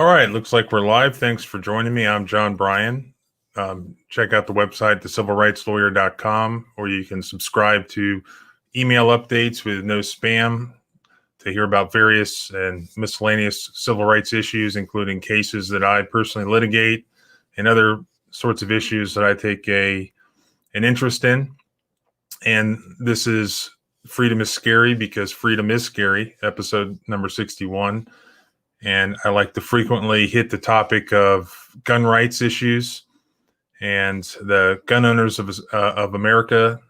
All right, looks like we're live. Thanks for joining me. I'm John Bryan. Check out the website, thecivilrightslawyer.com, or you can subscribe to email updates with no spam to hear about various and miscellaneous civil rights issues, including cases that I personally litigate and other sorts of issues that I take an interest in. And this is Freedom is Scary because freedom is scary, episode number 61. And I like to frequently hit the topic of gun rights issues, and the Gun Owners of America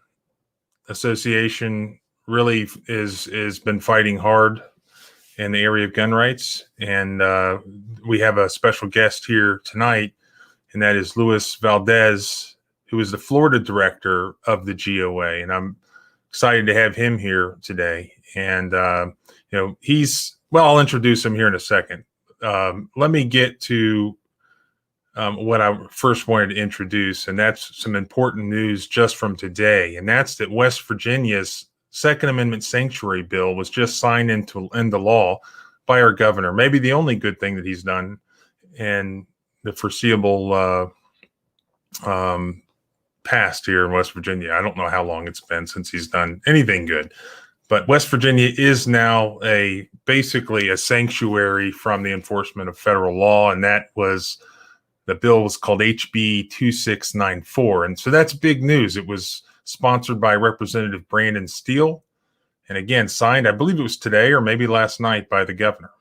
Association really is been fighting hard in the area of gun rights. And we have a special guest here tonight, and that is Luis Valdes, who is the Florida director of the GOA. And I'm excited to have him here today. And I'll introduce him here in a second. Let me get to what I first wanted to introduce, and that's some important news just from today. And that's that West Virginia's Second Amendment sanctuary bill was just signed into law by our governor. Maybe the only good thing that he's done in the foreseeable past here in West Virginia. I don't know how long it's been since he's done anything good. But West Virginia is now basically a sanctuary from the enforcement of federal law, and the bill was called HB 2694. And so that's big news. It was sponsored by Representative Brandon Steele, and again, signed, I believe it was today or maybe last night, by the governor.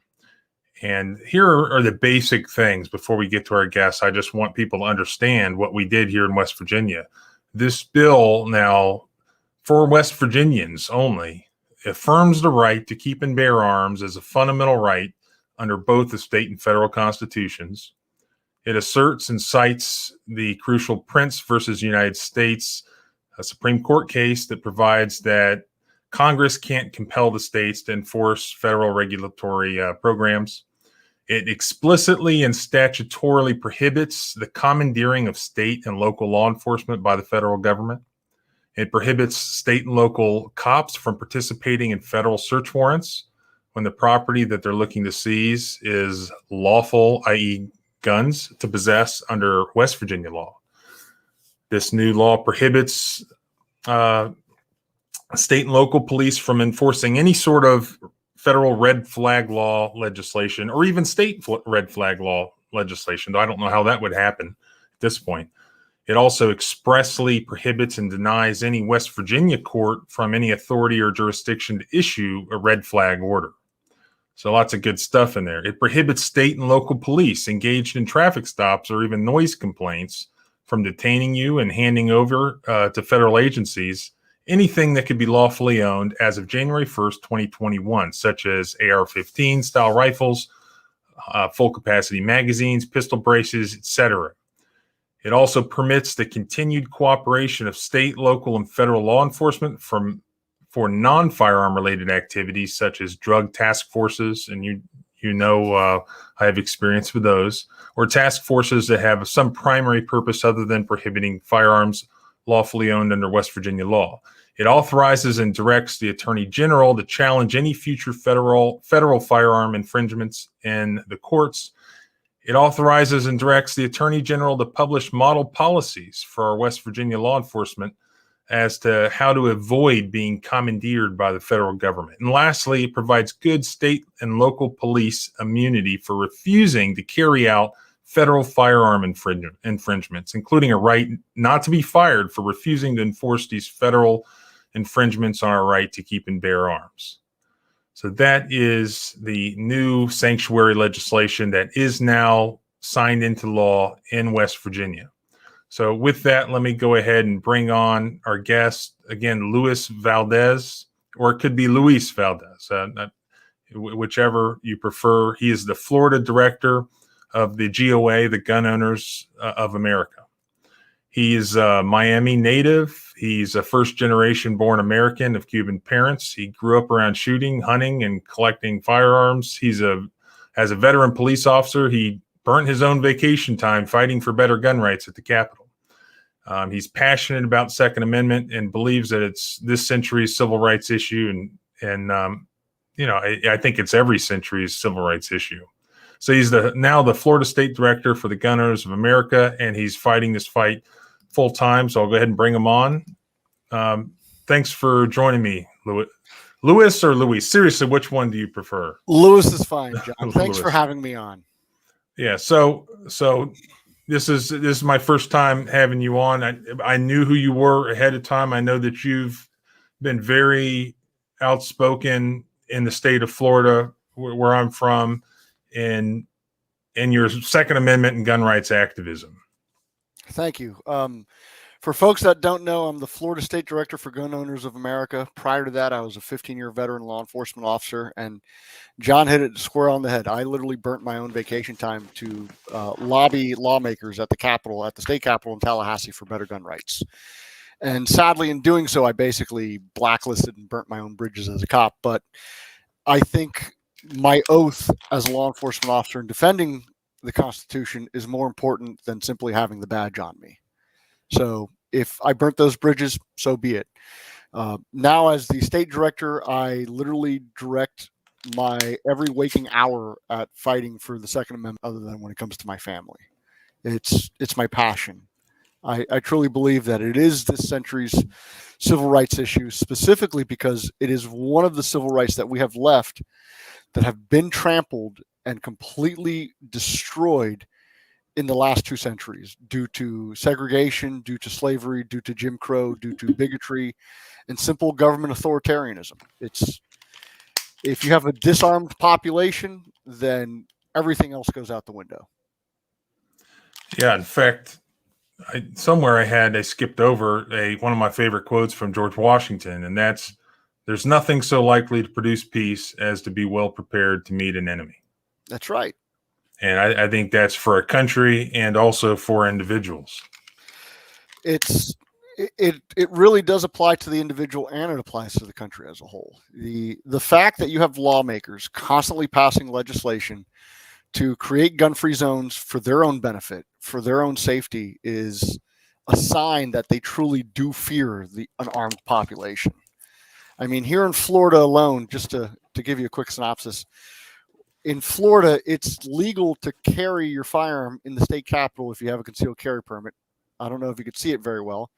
And here are the basic things before we get to our guests. I just want people to understand what we did here in West Virginia. This bill now, for West Virginians only, affirms the right to keep and bear arms as a fundamental right under both the state and federal constitutions. It asserts and cites the crucial Prince versus United States, a Supreme Court case that provides that Congress can't compel the states to enforce federal regulatory programs. It explicitly and statutorily prohibits the commandeering of state and local law enforcement by the federal government. It prohibits state and local cops from participating in federal search warrants when the property that they're looking to seize is lawful, i.e. guns, to possess under West Virginia law. This new law prohibits state and local police from enforcing any sort of federal red flag law legislation or even state red flag law legislation, though I don't know how that would happen at this point. It also expressly prohibits and denies any West Virginia court from any authority or jurisdiction to issue a red flag order. So lots of good stuff in there. It prohibits state and local police engaged in traffic stops or even noise complaints from detaining you and handing over to federal agencies anything that could be lawfully owned as of January 1st, 2021, such as AR-15 style rifles, full capacity magazines, pistol braces, etc. It also permits the continued cooperation of state, local, and federal law enforcement for non-firearm related activities such as drug task forces, and I have experience with those, or task forces that have some primary purpose other than prohibiting firearms lawfully owned under West Virginia law. It authorizes and directs the Attorney General to challenge any future federal firearm infringements in the courts. It authorizes and directs the Attorney General to publish model policies for our West Virginia law enforcement as to how to avoid being commandeered by the federal government. And lastly, it provides good state and local police immunity for refusing to carry out federal firearm infringements, including a right not to be fired for refusing to enforce these federal infringements on our right to keep and bear arms. So that is the new sanctuary legislation that is now signed into law in West Virginia. So with that, let me go ahead and bring on our guest, again, Luis Valdes, or it could be Luis Valdes, whichever you prefer. He is the Florida director of the GOA, the Gun Owners of America. He is a Miami native. He's a first-generation born American of Cuban parents. He grew up around shooting, hunting, and collecting firearms. As a veteran police officer, he burnt his own vacation time fighting for better gun rights at the Capitol. He's passionate about Second Amendment and believes that it's this century's civil rights issue, and I think it's every century's civil rights issue. So he's now the Florida State Director for the Gun Owners of America, and he's fighting this fight full time. So I'll go ahead and bring him on. Thanks for joining me, Louis. Louis or Luis? Seriously, which one do you prefer? Louis is fine, John. Thanks for having me on. Yeah. So this is my first time having you on. I knew who you were ahead of time. I know that you've been very outspoken in the state of Florida, where I'm from, in your Second Amendment and gun rights activism. Thank you. For folks that don't know, I'm the Florida State Director for Gun Owners of America. Prior to that, I was a 15-year veteran law enforcement officer, and John hit it square on the head. I literally burnt my own vacation time to lobby lawmakers at the state capitol in Tallahassee for better gun rights. And sadly, in doing so, I basically blacklisted and burnt my own bridges as a cop. But I think my oath as a law enforcement officer in defending the Constitution is more important than simply having the badge on me. So if I burnt those bridges, so be it. Now, as the state director, I literally direct my every waking hour at fighting for the Second Amendment, other than when it comes to my family. It's my passion. I truly believe that it is this century's civil rights issue, specifically because it is one of the civil rights that we have left that have been trampled and completely destroyed in the last 2 centuries due to segregation, due to slavery, due to Jim Crow, due to bigotry, and simple government authoritarianism. If you have a disarmed population, then everything else goes out the window. Yeah, in fact, I skipped over one of my favorite quotes from George Washington, and that's, "There's nothing so likely to produce peace as to be well prepared to meet an enemy." That's right. And I think that's for a country and also for individuals. It really does apply to the individual, and it applies to the country as a whole. The fact that you have lawmakers constantly passing legislation to create gun-free zones for their own benefit, for their own safety, is a sign that they truly do fear the unarmed population. I mean, here in Florida alone, just to give you a quick synopsis, in Florida, it's legal to carry your firearm in the state capitol if you have a concealed carry permit. I don't know if you could see it very well,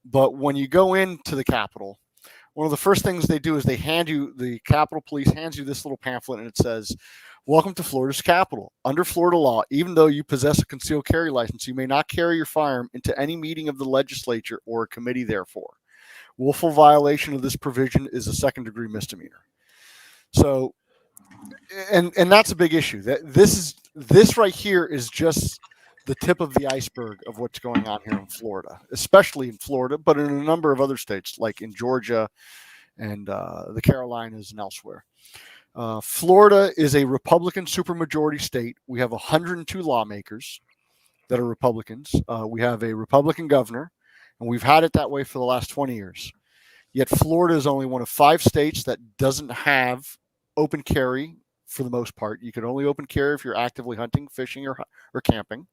but when you go into the capitol, one of the first things they do is the Capitol Police hands you this little pamphlet, and it says, "Welcome to Florida's Capitol. Under Florida law, even though you possess a concealed carry license, you may not carry your firearm into any meeting of the legislature or a committee therefore. Willful violation of this provision is a second-degree misdemeanor." So, and that's a big issue. This right here is just the tip of the iceberg of what's going on here in Florida, especially in Florida, but in a number of other states like in Georgia and the Carolinas and elsewhere. Florida is a Republican supermajority state. We have 102 lawmakers that are Republicans. We have a Republican governor, and we've had it that way for the last 20 years. Yet Florida is only one of 5 states that doesn't have open carry for the most part. You can only open carry if you're actively hunting, fishing, or camping.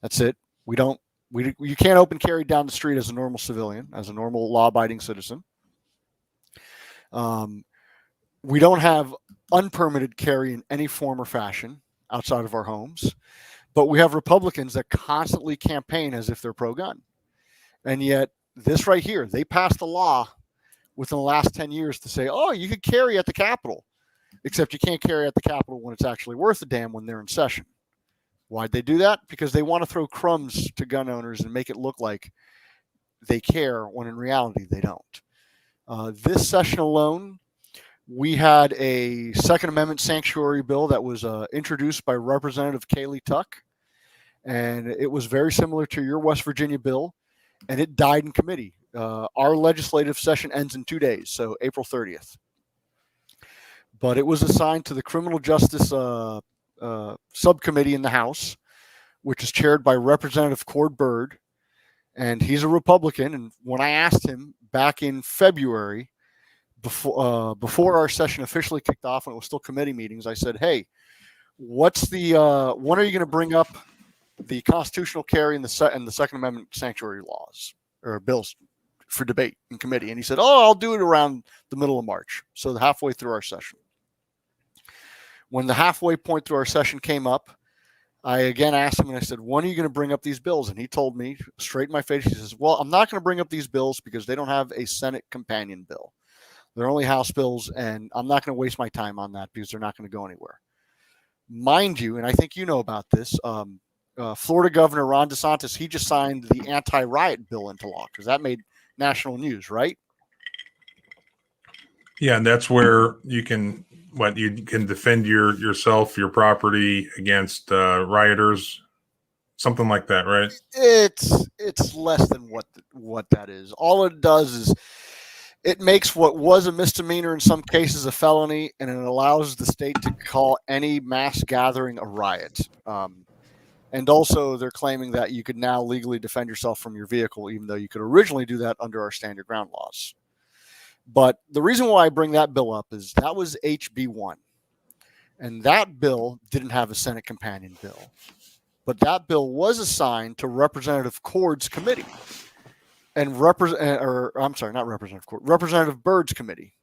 That's it. You can't open carry down the street as a normal civilian, as a normal law-abiding citizen. We don't have unpermitted carry in any form or fashion outside of our homes, but we have Republicans that constantly campaign as if they're pro-gun. And yet this right here, they passed a law within the last 10 years to say, oh, you could carry at the Capitol, except you can't carry at the Capitol when it's actually worth a damn when they're in session. Why'd they do that? Because they want to throw crumbs to gun owners and make it look like they care when in reality they don't. This session alone, we had a Second Amendment sanctuary bill that was introduced by Representative Kaylee Tuck, and it was very similar to your West Virginia bill, and it died in committee. Our legislative session ends in 2 days, so April 30th. But it was assigned to the Criminal Justice subcommittee in the House, which is chaired by Representative Cord Byrd, and he's a Republican. And when I asked him back in February, before our session officially kicked off, when it was still committee meetings, I said, "Hey, when are you going to bring up the constitutional carry and the Second Amendment sanctuary laws or bills for debate in committee?" And he said, "Oh, I'll do it around the middle of March, so halfway through our session." When the halfway point through our session came up, I again asked him and I said, when are you going to bring up these bills? And he told me straight in my face, he says, well, I'm not going to bring up these bills because they don't have a Senate companion bill. They're only House bills, and I'm not going to waste my time on that because they're not going to go anywhere. Mind you, and I think you know about this, Florida Governor Ron DeSantis, he just signed the anti-riot bill into law because that made national news, right? Yeah, and that's where you can defend yourself, your property against rioters, something like that, right? It's less than what that is. All it does is it makes what was a misdemeanor in some cases a felony, and it allows the state to call any mass gathering a riot. And also, they're claiming that you could now legally defend yourself from your vehicle, even though you could originally do that under our stand your ground laws. But the reason why I bring that bill up is that was HB1. And that bill didn't have a Senate companion bill. But that bill was assigned to Representative Cord's committee. And Representative Byrd's committee.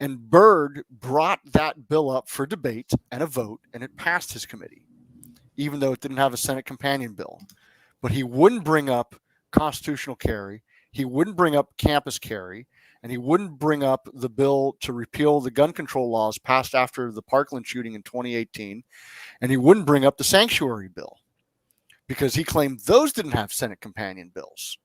And Byrd brought that bill up for debate and a vote, and it passed his committee, even though it didn't have a Senate companion bill. But he wouldn't bring up constitutional carry. He wouldn't bring up campus carry. And he wouldn't bring up the bill to repeal the gun control laws passed after the Parkland shooting in 2018. And he wouldn't bring up the sanctuary bill because he claimed those didn't have Senate companion bills.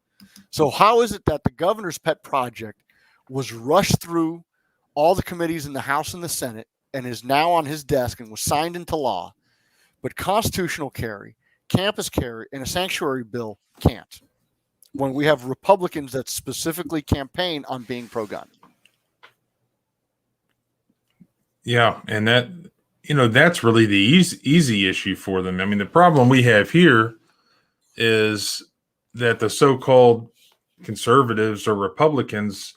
So how is it that the governor's pet project was rushed through all the committees in the House and the Senate and is now on his desk and was signed into law, but constitutional carry, campus carry, and a sanctuary bill can't, when we have Republicans that specifically campaign on being pro-gun? Yeah, and that's really the easy issue for them. I mean, the problem we have here is that the so-called conservatives or Republicans,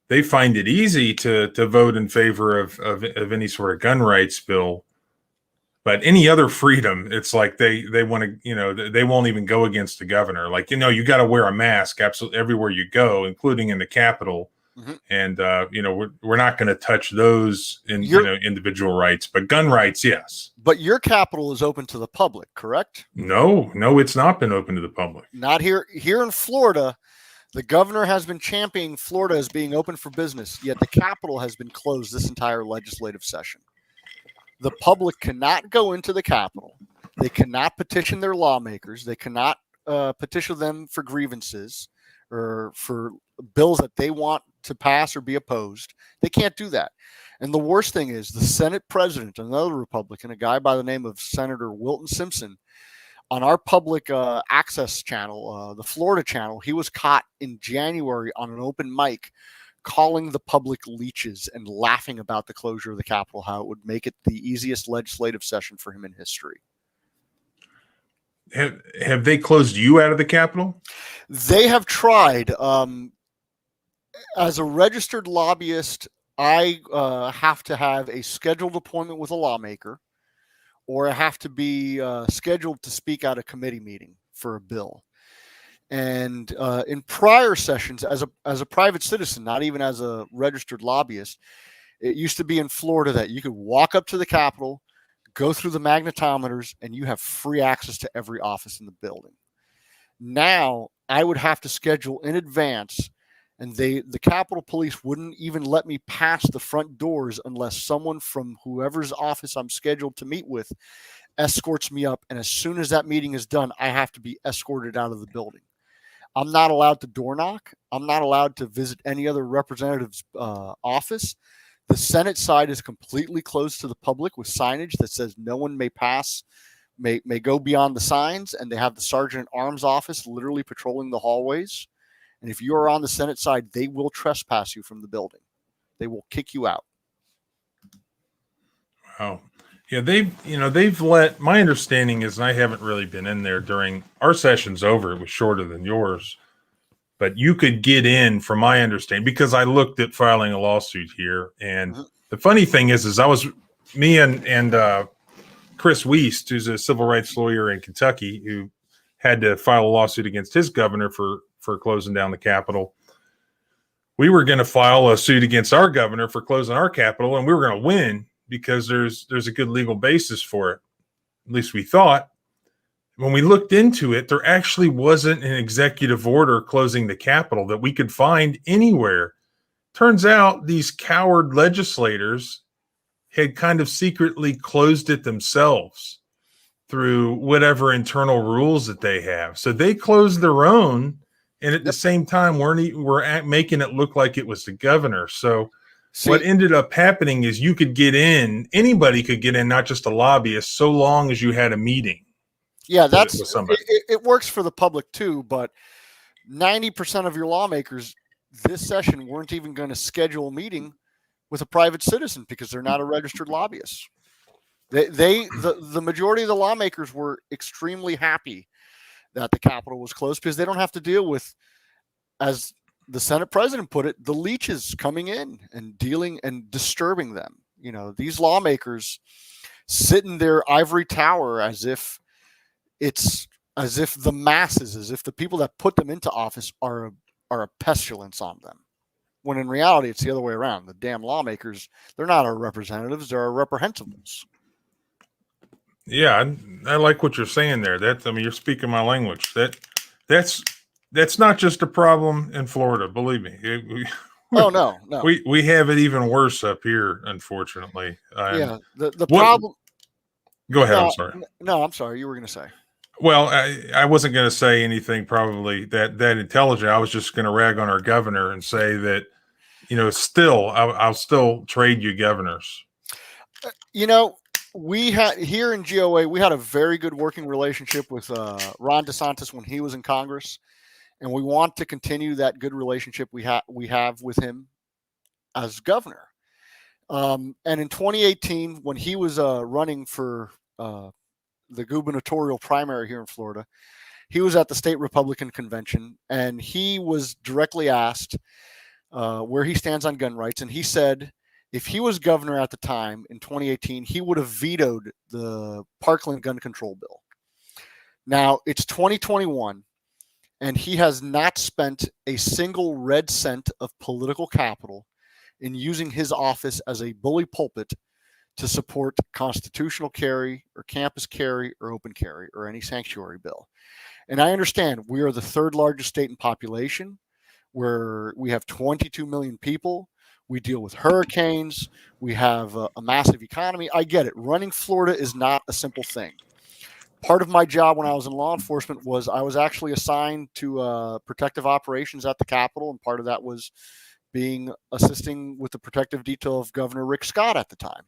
they find it easy to vote in favor of any sort of gun rights bill. But any other freedom, it's like they want to, they won't even go against the governor. Like, you got to wear a mask absolutely everywhere you go, including in the Capitol. Mm-hmm. And, we're not going to touch those individual rights, but gun rights, yes. But your Capitol is open to the public, correct? No, it's not been open to the public. Not here. Here in Florida, the governor has been championing Florida as being open for business, yet the Capitol has been closed this entire legislative session. The public cannot go into the Capitol. They cannot petition their lawmakers. They cannot petition them for grievances or for bills that they want to pass or be opposed. They can't do that. And the worst thing is the Senate president, another Republican, a guy by the name of Senator Wilton Simpson, on our public access channel, the Florida channel, he was caught in January on an open mic calling the public leeches and laughing about the closure of the Capitol, how it would make it the easiest legislative session for him in history. Have they closed you out of the Capitol? They have tried. As a registered lobbyist, I have to have a scheduled appointment with a lawmaker, or I have to be scheduled to speak at a committee meeting for a bill. And in prior sessions, as a private citizen, not even as a registered lobbyist, it used to be in Florida that you could walk up to the Capitol, go through the magnetometers, and you have free access to every office in the building. Now, I would have to schedule in advance, and the Capitol Police wouldn't even let me pass the front doors unless someone from whoever's office I'm scheduled to meet with escorts me up. And as soon as that meeting is done, I have to be escorted out of the building. I'm not allowed to door knock. I'm not allowed to visit any other representative's office. The Senate side is completely closed to the public with signage that says no one may pass, may go beyond the signs, and they have the Sergeant at Arms office literally patrolling the hallways. And if you are on the Senate side, they will trespass you from the building. They will kick you out. Wow. Yeah, they've let, my understanding is, and I haven't really been in there during our session's over, it was shorter than yours, but you could get in, from my understanding, because I looked at filing a lawsuit here. And the funny thing is me and Chris Wiest, who's a civil rights lawyer in Kentucky, who had to file a lawsuit against his governor for closing down the Capitol. We were going to file a suit against our governor for closing our Capitol, and we were going to win because there's a good legal basis for it. At least we thought. When we looked into it, there actually wasn't an executive order closing the Capitol that we could find anywhere. Turns out these coward legislators had kind of secretly closed it themselves through whatever internal rules that they have. So they closed their own, and at the same time, we're making it look like it was the governor. So what ended up happening is you could get in, anybody could get in, not just a lobbyist, so long as you had a meeting. Yeah, it works for the public too, but 90% of your lawmakers this session weren't even going to schedule a meeting with a private citizen because they're not a registered lobbyist. The majority of the lawmakers were extremely happy that the Capitol was closed because they don't have to deal with, as the Senate president put it, the leeches coming in and dealing and disturbing them. You know, these lawmakers sit in their ivory tower as if the masses, as if the people that put them into office are a pestilence on them. When in reality, it's the other way around. The damn lawmakers, they're not our representatives, they're our reprehensibles. Yeah, I like what you're saying there. You're speaking my language. That's not just a problem in Florida, believe me. No. We have it even worse up here, unfortunately. The problem. Go ahead. I'm sorry. No, I'm sorry. You were going to say. Well, I wasn't going to say anything probably that intelligent. I was just going to rag on our governor and say that, I'll still trade you governors. We had here in GOA, we had a very good working relationship with Ron DeSantis when he was in Congress, and we want to continue that good relationship we have with him as governor. And in 2018, when he was running for the gubernatorial primary here in Florida, he was at the state Republican convention, and he was directly asked where he stands on gun rights, and he said if he was governor at the time in 2018, he would have vetoed the Parkland gun control bill. Now it's 2021, and he has not spent a single red cent of political capital in using his office as a bully pulpit to support constitutional carry or campus carry or open carry or any sanctuary bill. And I understand we are the third largest state in population, where we have 22 million people. We deal with hurricanes. We have a massive economy. I get it. Running Florida is not a simple thing. Part of my job when I was in law enforcement was I was actually assigned to protective operations at the Capitol, and part of that was assisting with the protective detail of Governor Rick Scott at the time.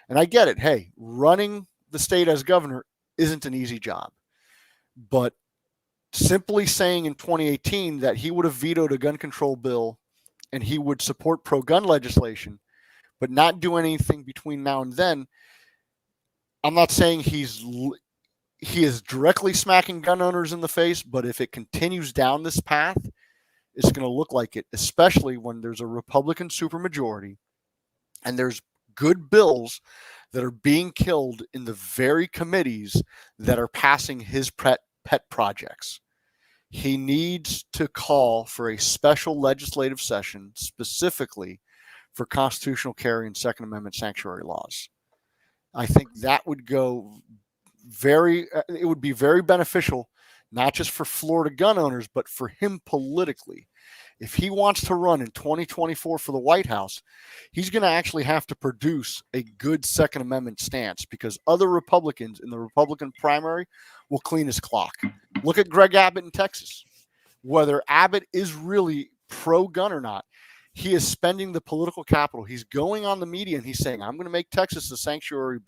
And I get it. Hey, running the state as governor isn't an easy job. But simply saying in 2018 that he would have vetoed a gun control bill and he would support pro-gun legislation, but not do anything between now and then, I'm not saying he is directly smacking gun owners in the face, but if it continues down this path, it's going to look like it, especially when there's a Republican supermajority and there's good bills that are being killed in the very committees that are passing his pet projects. He needs to call for a special legislative session specifically for constitutional carry and Second Amendment sanctuary laws. I think that would it would be very beneficial, not just for Florida gun owners, but for him politically. If he wants to run in 2024 for the White House, he's going to actually have to produce a good Second Amendment stance, because other Republicans in the Republican primary will clean his clock. Look at Greg Abbott in Texas. Whether Abbott is really pro-gun or not, he is spending the political capital. He's going on the media and he's saying, I'm going to make Texas a sanctuary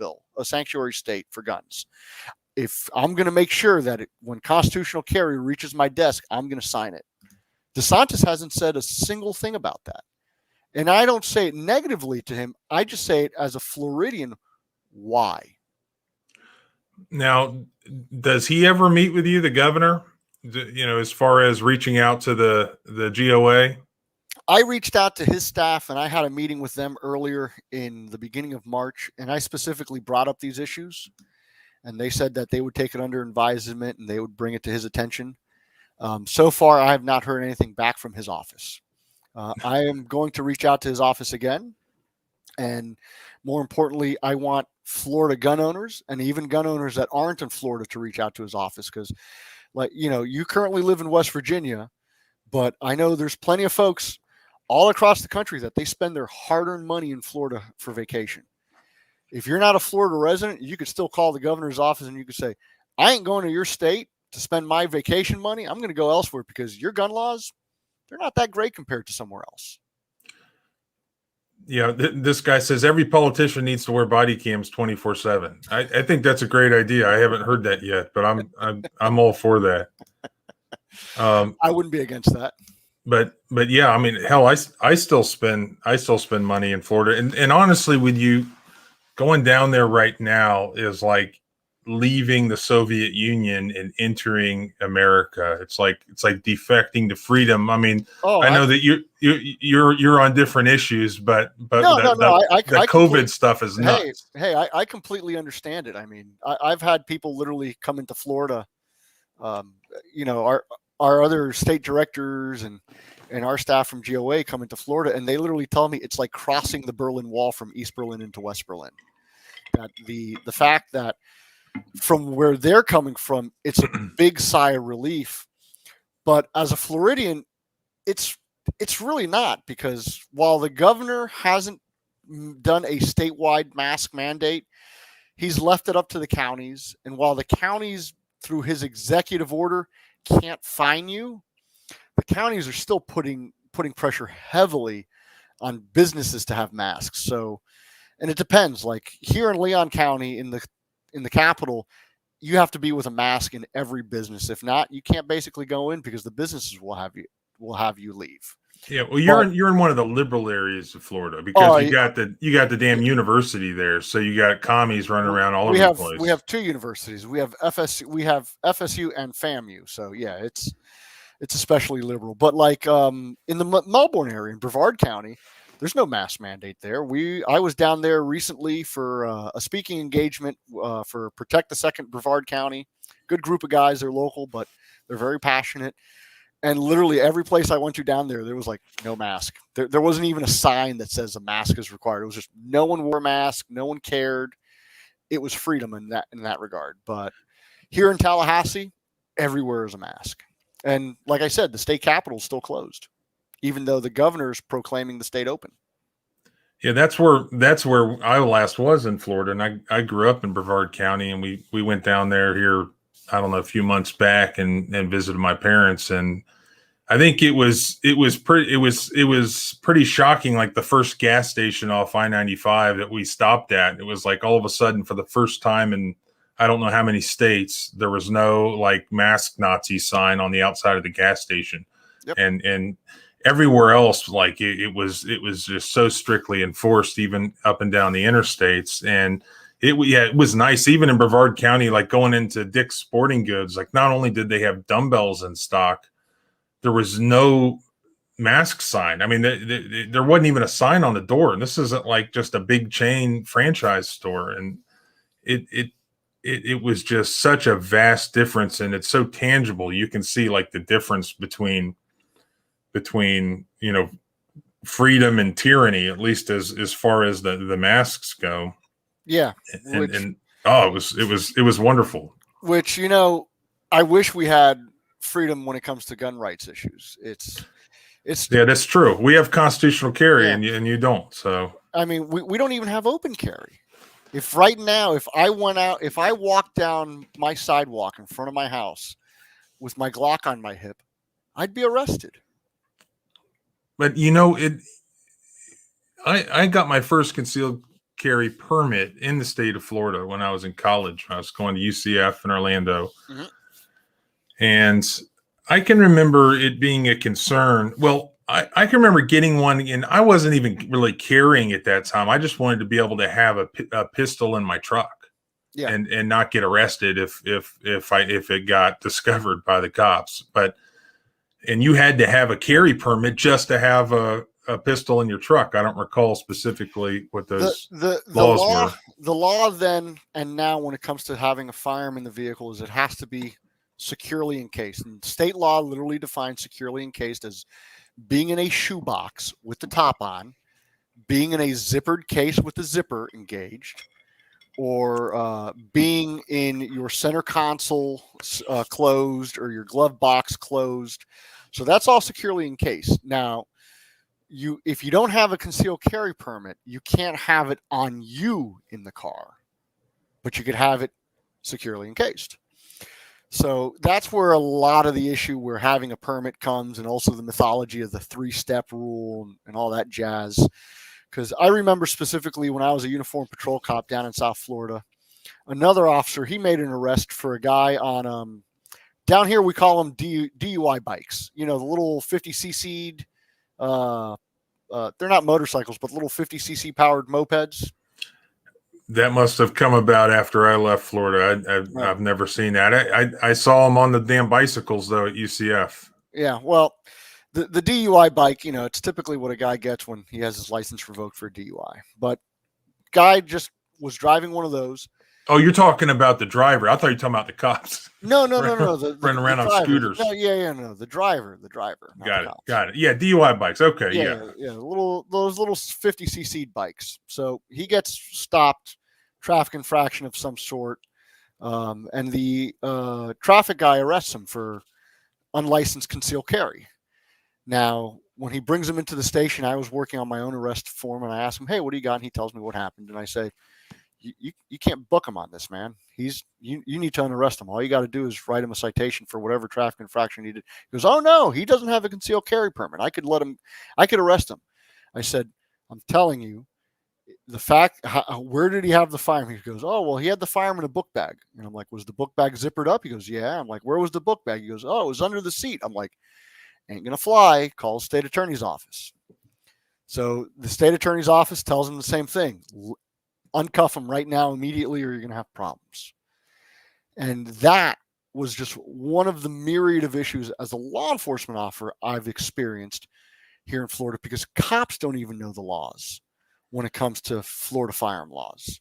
state for guns. If I'm going to make sure that when constitutional carry reaches my desk, I'm going to sign it. DeSantis hasn't said a single thing about that. And I don't say it negatively to him. I just say it as a Floridian. Why? Now, does he ever meet with you, the governor, as far as reaching out to the GOA? I reached out to his staff, and I had a meeting with them earlier in the beginning of March, and I specifically brought up these issues, and they said that they would take it under advisement and they would bring it to his attention. So far, I have not heard anything back from his office. I am going to reach out to his office again and More importantly, I want Florida gun owners and even gun owners that aren't in Florida to reach out to his office because, like, you currently live in West Virginia, but I know there's plenty of folks all across the country that they spend their hard-earned money in Florida for vacation. If you're not a Florida resident, you could still call the governor's office and you could say, I ain't going to your state to spend my vacation money. I'm going to go elsewhere because your gun laws, they're not that great compared to somewhere else. Yeah, this guy says every politician needs to wear body cams 24/7. I think that's a great idea. I haven't heard that yet, but I'm all for that. I wouldn't be against that. But yeah, I mean, hell, I still spend money in Florida, and honestly, with you going down there right now is like leaving the Soviet Union and entering America. It's like defecting to freedom. I mean, I know that you're on different issues, but the COVID stuff is nuts. Hey, I completely understand it. I mean, I've had people literally come into Florida. Our other state directors and our staff from GOA come into Florida, and they literally tell me it's like crossing the Berlin Wall from East Berlin into West Berlin. That the fact that from where they're coming from, it's a big sigh of relief. But as a Floridian, it's really not, because while the governor hasn't done a statewide mask mandate, he's left it up to the counties. And while the counties, through his executive order, can't fine you, the counties are still putting pressure heavily on businesses to have masks. So, and it depends. Like here in Leon County, in the capital, you have to be with a mask in every business. If not, you can't basically go in because the businesses will have you leave. Yeah, well, you're in one of the liberal arees of Florida because you got the damn university there, so you got commies running around all over the place. We have two universities. We have FSU and FAMU. So yeah, it's especially liberal. But like in the Melbourne area in Brevard County, there's no mask mandate there. I was down there recently for a speaking engagement for Protect the Second Brevard County. Good group of guys. They're local, but they're very passionate. And literally every place I went to down there was like no mask. There wasn't even a sign that says a mask is required. It was just no one wore a mask. No one cared. It was freedom in that regard. But here in Tallahassee, everywhere is a mask. And like I said, the state capitol is still closed, even though the governor's proclaiming the state open. Yeah, that's where I last was in Florida, and I grew up in Brevard County, and we went down there here, I don't know, a few months back and visited my parents, and I think it was pretty shocking. Like the first gas station off I-95 that we stopped at, it was like all of a sudden for the first time in I don't know how many states, there was no like mask Nazi sign on the outside of the gas station. Yep. And everywhere else, like it was just so strictly enforced, even up and down the interstates. And it was nice, even in Brevard County, like going into Dick's Sporting Goods, like not only did they have dumbbells in stock, there was no mask sign. I mean, there wasn't even a sign on the door. And this isn't like just a big chain franchise store. And it was just such a vast difference, and it's so tangible. You can see like the difference between freedom and tyranny, at least as far as the masks go. Yeah, it was wonderful. Which I wish we had freedom when it comes to gun rights issues. It's yeah, that's true. We have constitutional carry, yeah. and you don't. So I mean, we don't even have open carry. If right now, if I walked down my sidewalk in front of my house with my Glock on my hip, I'd be arrested. But I got my first concealed carry permit in the state of Florida when I was in college. I was going to UCF in Orlando. Mm-hmm. And I can remember it being a concern. Well, I can remember getting one, and I wasn't even really carrying at that time. I just wanted to be able to have a pistol in my truck, yeah, and not get arrested if it got discovered by the cops. And you had to have a carry permit just to have a pistol in your truck. I don't recall specifically what those laws were. The law then and now, when it comes to having a firearm in the vehicle, is it has to be securely encased. And state law literally defines securely encased as being in a shoebox with the top on, being in a zippered case with the zipper engaged, or being in your center console closed, or your glove box closed. So that's all securely encased. Now, if you don't have a concealed carry permit, you can't have it on you in the car, but you could have it securely encased. So that's where a lot of the issue where having a permit comes, and also the mythology of the 3-step rule and all that jazz. Because I remember specifically when I was a uniformed patrol cop down in South Florida, another officer, he made an arrest for a guy on, down here we call them DUI bikes. You know, the little 50cc, they're not motorcycles, but little 50cc powered mopeds. That must have come about after I left Florida. I've never seen that. I saw them on the damn bicycles, though, at UCF. Yeah, well, the DUI bike, you know, it's typically what a guy gets when he has his license revoked for a DUI. But guy just was driving one of those. Oh, you're talking about the driver. I thought you were talking about the cops. No. Running around on scooters. No, no. The driver. Got it. Yeah, DUI bikes. Okay, yeah. Those little 50cc bikes. So he gets stopped, traffic infraction of some sort, and the traffic guy arrests him for unlicensed concealed carry. Now, when he brings him into the station, I was working on my own arrest form, and I ask him, "Hey, what do you got?" And he tells me what happened, and I say, You can't book him on this, man. You need to unarrest him. All you got to do is write him a citation for whatever traffic infraction he did. He goes, "Oh no, he doesn't have a concealed carry permit. I could arrest him." I said, "I'm telling you, the fact. Where did he have the firearm?" He goes, "Oh well, he had the firearm in a book bag." And I'm like, "Was the book bag zippered up?" He goes, "Yeah." I'm like, "Where was the book bag?" He goes, "Oh, it was under the seat." I'm like, "Ain't gonna fly. Call the state attorney's office." So the state attorney's office tells him the same thing. Uncuff him right now immediately, or you're going to have problems. And that was just one of the myriad of issues as a law enforcement officer I've experienced here in Florida, because cops don't even know the laws when it comes to Florida firearm laws.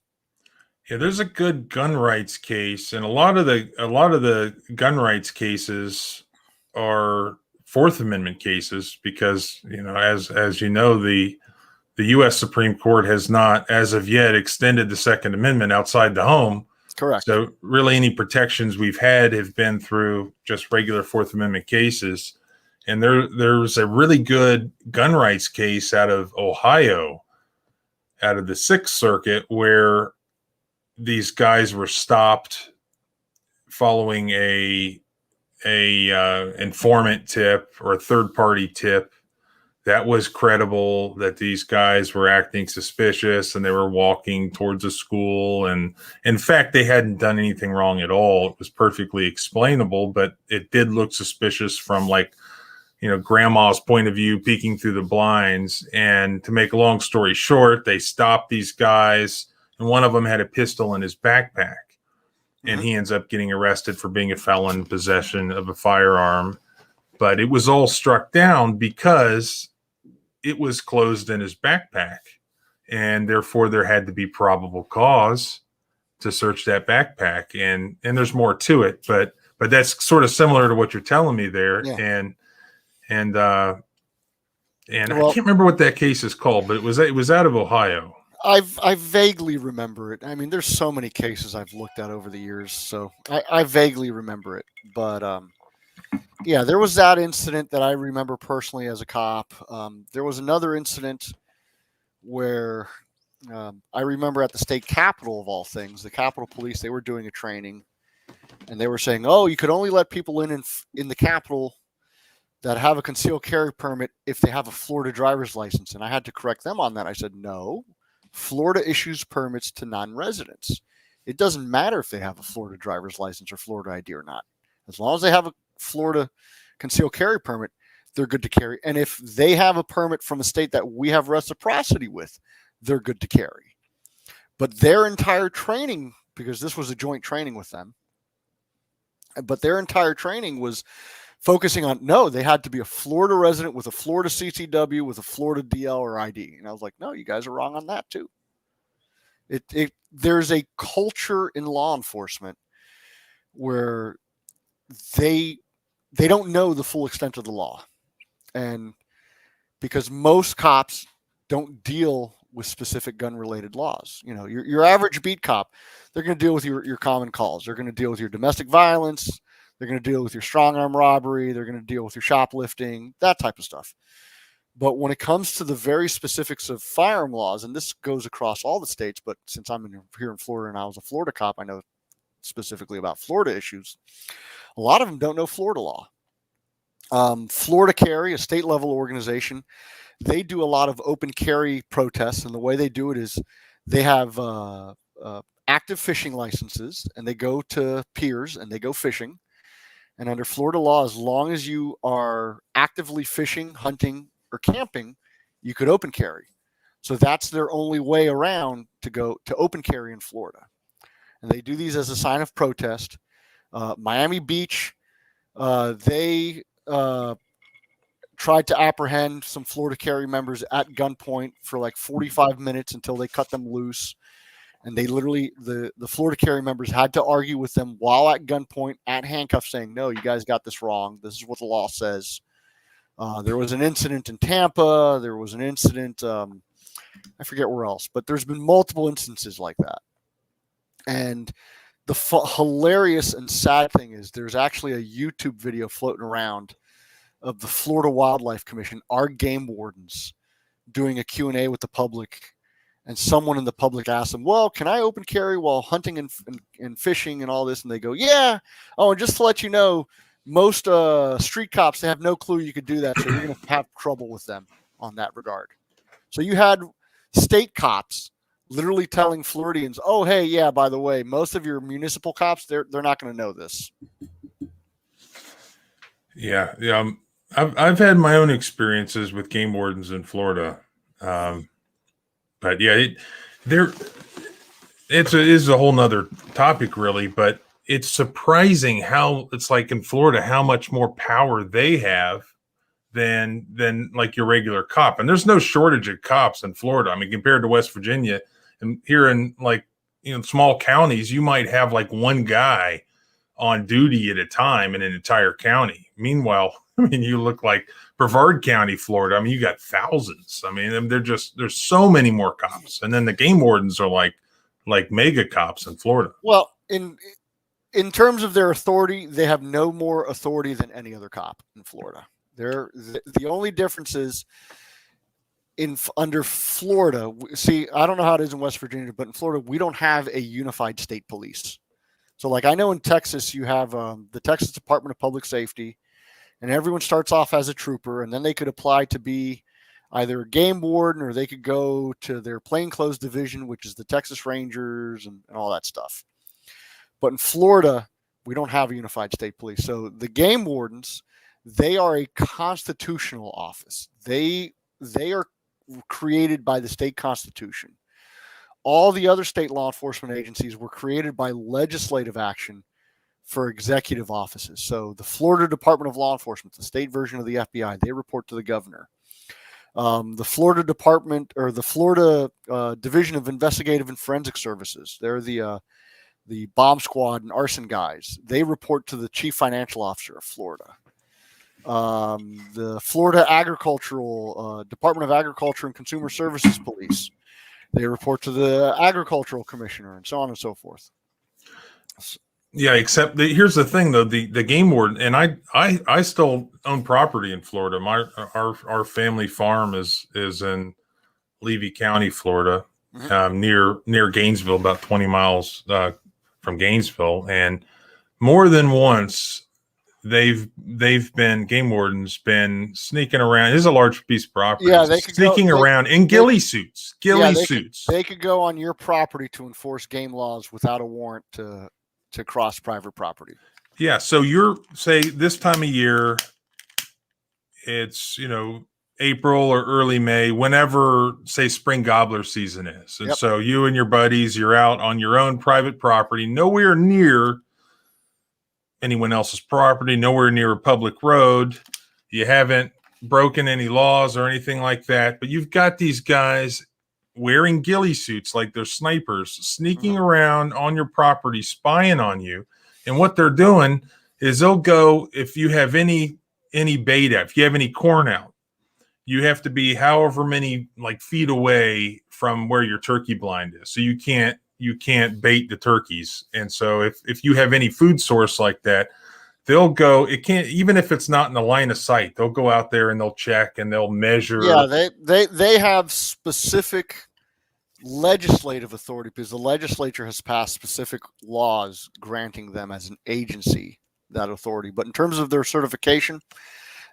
Yeah, there's a good gun rights case, and a lot of the gun rights cases are Fourth Amendment cases because, you know, as you know, the U.S. Supreme Court has not, as of yet, extended the Second Amendment outside the home. Correct. So really any protections we've had have been through just regular Fourth Amendment cases. And there's a really good gun rights case out of Ohio, out of the Sixth Circuit, where these guys were stopped following a informant tip or a third-party tip that was credible, that these guys were acting suspicious and they were walking towards a school. And in fact, they hadn't done anything wrong at all. It was perfectly explainable, but it did look suspicious from, like, you know, grandma's point of view, peeking through the blinds. And to make a long story short, they stopped these guys, and one of them had a pistol in his backpack. And he ends up getting arrested for being a felon in possession of a firearm. But it was all struck down because it was closed in his backpack, and therefore there had to be probable cause to search that backpack. And there's more to it, but that's sort of similar to what you're telling me there. Yeah. And well, I can't remember what that case is called, but it was out of Ohio. I vaguely remember it. I mean, there's so many cases I've looked at over the years, so I vaguely remember it. But yeah, there was that incident that I remember personally as a cop. There was another incident where I remember at the state capitol of all things, the Capitol Police, they were doing a training, and they were saying, "Oh, you could only let people in the Capitol that have a concealed carry permit if they have a Florida driver's license." And I had to correct them on that. I said, "No, Florida issues permits to non-residents. It doesn't matter if they have a Florida driver's license or Florida ID or not. As long as they have a Florida concealed carry permit, they're good to carry. And if they have a permit from a state that we have reciprocity with, they're good to carry." But their entire training, because this was a joint training with them, but their entire training was focusing on, no, they had to be a Florida resident with a Florida CCW, with a Florida DL or ID. And I was like, no, you guys are wrong on that too. There's a culture in law enforcement where they don't know the full extent of the law. And because most cops don't deal with specific gun-related laws. You know, your average beat cop, they're going to deal with your common calls. They're going to deal with your domestic violence. They're going to deal with your strong arm robbery. They're going to deal with your shoplifting, that type of stuff. But when it comes to the very specifics of firearm laws, and this goes across all the states, but since I'm here in Florida and I was a Florida cop, I know specifically about Florida issues. A lot of them don't know Florida law. Florida Carry, a state level organization, they do a lot of open carry protests, and the way they do it is they have active fishing licenses, and they go to piers and they go fishing. And under Florida law, as long as you are actively fishing, hunting, or camping, you could open carry. So that's their only way around to go to open carry in Florida. And they do these as a sign of protest. Miami Beach, they tried to apprehend some Florida Carry members at gunpoint for like 45 minutes until they cut them loose. And they literally, the Florida Carry members had to argue with them while at gunpoint, at handcuffs, saying, no, you guys got this wrong. This is what the law says. There was an incident in Tampa. There was an incident, I forget where else, but there's been multiple instances like that. And the hilarious and sad thing is there's actually a YouTube video floating around of the Florida Wildlife Commission, our game wardens, doing a Q&A with the public. And someone in the public asked them, well, can I open carry while hunting and fishing and all this? And they go, yeah. Oh, and just to let you know, most street cops, they have no clue you could do that. So you're going to have trouble with them on that regard. So you had state cops literally telling Floridians, oh, hey, yeah, by the way, most of your municipal cops, they're not going to know this. Yeah. Yeah. I've had my own experiences with game wardens in Florida. But yeah, it is a whole nother topic really, but it's surprising how it's like in Florida, how much more power they have than like your regular cop. And there's no shortage of cops in Florida. I mean, compared to West Virginia and here in like, you know, small counties, you might have like one guy on duty at a time in an entire county. Meanwhile, I mean, you look like Brevard County, Florida. I mean, you got thousands. I mean, there's so many more cops. And then the game wardens are like mega cops in Florida. Well, in terms of their authority, they have no more authority than any other cop in Florida. The only difference is under Florida. See, I don't know how it is in West Virginia, but in Florida, we don't have a unified state police. So like I know in Texas, you have the Texas Department of Public Safety, and everyone starts off as a trooper, and then they could apply to be either a game warden or they could go to their plainclothes division, which is the Texas Rangers and all that stuff. But in Florida, we don't have a unified state police. So the game wardens, they are a constitutional office. They are created by the state constitution. All the other state law enforcement agencies were created by legislative action for executive offices. So the Florida Department of Law Enforcement, the state version of the FBI, they report to the governor. The Florida Department or the Florida Division of Investigative and Forensic Services, they're the bomb squad and arson guys. They report to the chief financial officer of Florida. The Florida Department of Agriculture and Consumer Services Police, they report to the agricultural commissioner, and so on and so forth. Yeah, except here's the thing though, the game warden, and I still own property in Florida. Our family farm is in Levy County, Florida, near Gainesville, about 20 miles from Gainesville, and more than once they've been game wardens been sneaking around. This is a large piece of property. Yeah, they could sneaking around in ghillie suits. They could go on your property to enforce game laws without a warrant to cross private property. Yeah. So you're say this time of year, it's, you know, April or early May, whenever say spring gobbler season is. And so you and your buddies, you're out on your own private property, nowhere near anyone else's property, nowhere near a public road. You haven't broken any laws or anything like that, but you've got these guys wearing ghillie suits like they're snipers, sneaking around on your property, spying on you. And what they're doing is they'll go, if you have any bait out, if you have any corn out, you have to be however many like feet away from where your turkey blind is. So you can't bait the turkeys. And so if you have any food source like that, they'll go, it can't, even if it's not in the line of sight, they'll go out there and they'll check and they'll measure. Yeah, they have specific legislative authority because the legislature has passed specific laws granting them as an agency that authority. But in terms of their certification,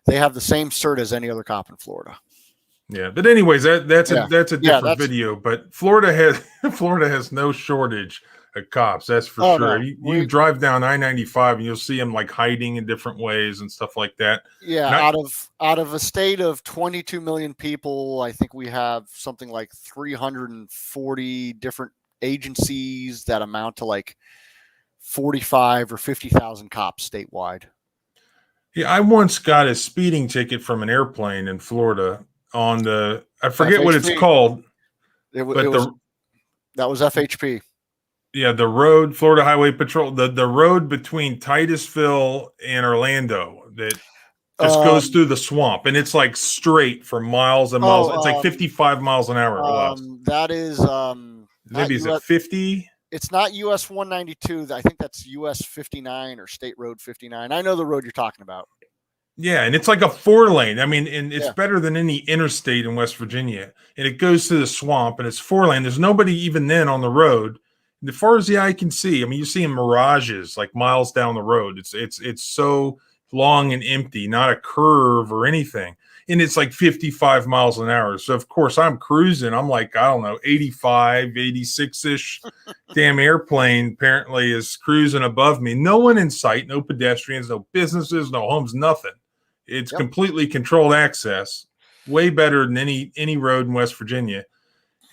they have the same cert as any other cop in Florida. Yeah, but anyways, that's a different video. But Florida has no shortage of cops. That's for sure. No. You drive down I-95 and you'll see them like hiding in different ways and stuff like that. Yeah, out of a state of 22 million people, I think we have something like 340 different agencies that amount to like 45 or 50,000 cops statewide. Yeah, I once got a speeding ticket from an airplane in Florida on the, I forget FHP. what it's called. That was FHP. Yeah, the road, Florida Highway Patrol, the road between Titusville and Orlando that just goes through the swamp, and it's like straight for miles and miles. It's like 55 miles an hour. That is maybe is it 50? It's not US 192. I think that's US 59 or State Road 59. I know the road you're talking about. Yeah, and it's like a 4-lane. I mean, and it's better than any interstate in West Virginia. And it goes through the swamp, and it's 4-lane. There's nobody even then on the road. And as far as the eye can see, I mean, you see mirages like miles down the road. It's so long and empty, not a curve or anything. And it's like 55 miles an hour. So, of course, I'm cruising. I'm like, I don't know, 85, 86-ish. Damn airplane apparently is cruising above me. No one in sight, no pedestrians, no businesses, no homes, nothing. It's completely controlled access, way better than any road in West Virginia.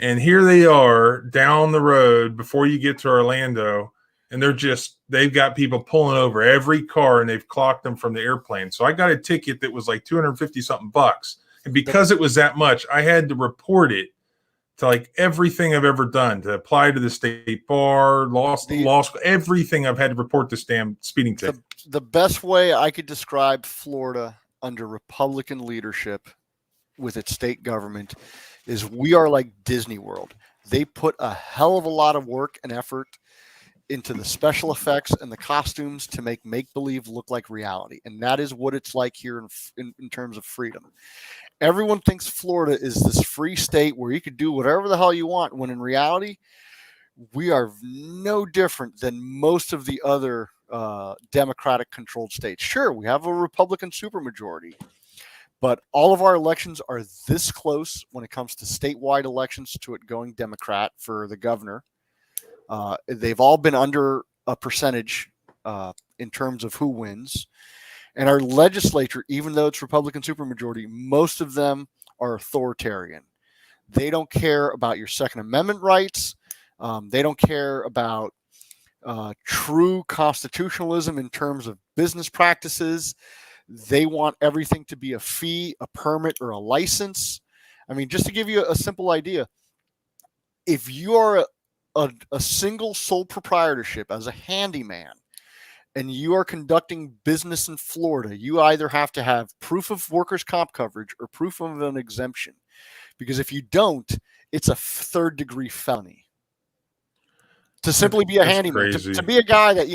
And here they are down the road before you get to Orlando, and they've got people pulling over every car, and they've clocked them from the airplane. So I got a ticket that was like 250 something bucks. And because it was that much, I had to report it to like everything I've ever done, to apply to the state bar, law school, everything I've had to report this damn speeding ticket. The best way I could describe Florida under Republican leadership with its state government is we are like Disney World. They put a hell of a lot of work and effort into the special effects and the costumes to make make-believe look like reality. And that is what it's like here in terms of freedom. Everyone thinks Florida is this free state where you could do whatever the hell you want, when in reality, we are no different than most of the other Democratic-controlled states. Sure, we have a Republican supermajority, but all of our elections are this close when it comes to statewide elections to it going Democrat for the governor. They've all been under a percentage in terms of who wins. And our legislature, even though it's Republican supermajority, most of them are authoritarian. They don't care about your Second Amendment rights. They don't care about true constitutionalism in terms of business practices. They want everything to be a fee, a permit, or a license. I mean, just to give you a simple idea, if you are a single sole proprietorship as a handyman and you are conducting business in Florida, you either have to have proof of workers' comp coverage or proof of an exemption. Because if you don't, it's a third-degree felony. To simply be a handyman, to be a guy that,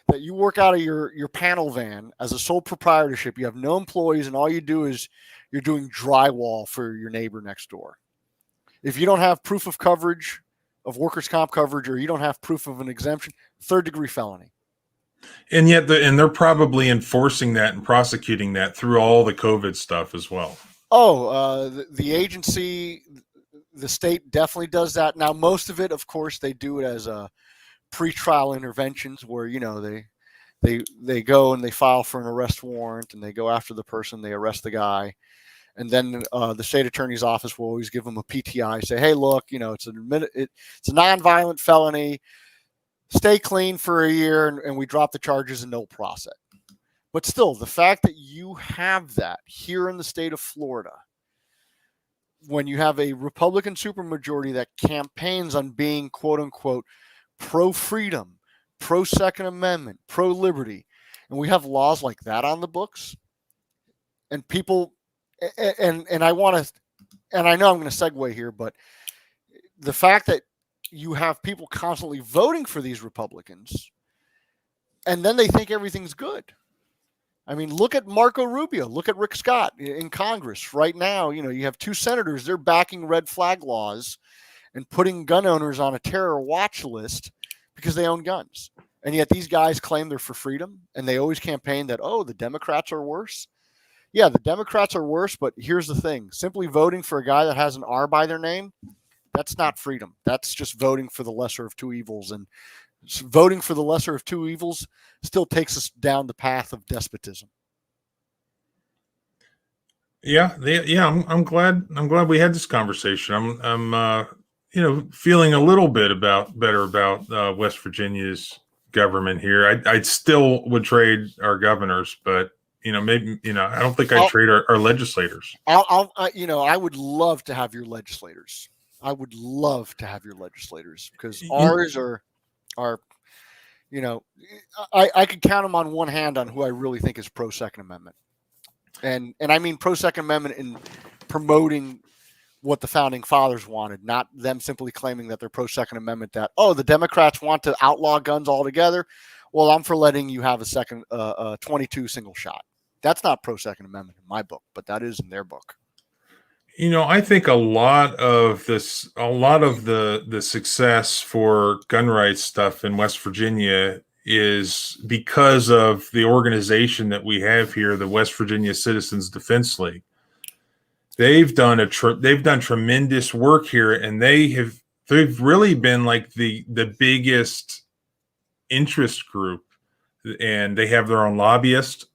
that you work out of your panel van as a sole proprietorship, you have no employees, and all you do is you're doing drywall for your neighbor next door. If you don't have proof of coverage, of workers' comp coverage, or you don't have proof of an exemption, third-degree felony. And yet, they're probably enforcing that and prosecuting that through all the COVID stuff as well. The agency, the state definitely does that. Now, most of it, of course, they do it as pretrial interventions where, they go and they file for an arrest warrant and they go after the person, they arrest the guy. And then the state attorney's office will always give them a PTI, say, hey, look, it's a nonviolent felony. Stay clean for a year, and we drop the charges and they'll process it. But still, the fact that you have that here in the state of Florida, when you have a Republican supermajority that campaigns on being, quote unquote, pro-freedom, pro-Second Amendment, pro-liberty, and we have laws like that on the books, and people and I want to, and I know I'm going to segue here, but the fact that you have people constantly voting for these Republicans, and then they think everything's good. I mean, look at Marco Rubio, look at Rick Scott in Congress right now. You know, you have two senators, they're backing red flag laws and putting gun owners on a terror watch list because they own guns. And yet these guys claim they're for freedom, and they always campaign that, oh, the Democrats are worse. Yeah, the Democrats are worse, but here's the thing. Simply voting for a guy that has an R by their name, that's not freedom. That's just voting for the lesser of two evils. And voting for the lesser of two evils still takes us down the path of despotism. Yeah, I'm glad we had this conversation. I'm feeling a little bit better about West Virginia's government here. I still would trade our governors, but maybe I don't think I'd trade our legislators. I would love to have your legislators. I would love to have your legislators, because ours are I could count them on one hand on who I really think is pro Second Amendment, and I mean pro Second Amendment in promoting what the founding fathers wanted, not them simply claiming that they're pro Second Amendment. That, oh, the Democrats want to outlaw guns altogether. Well, I'm for letting you have a 22 single shot. That's not pro Second Amendment in my book, but that is in their book. I think a lot of the success for gun rights stuff in West Virginia is because of the organization that we have here, the West Virginia Citizens Defense League. They've done tremendous work here, and they've really been like the biggest interest group, and they have their own lobbyist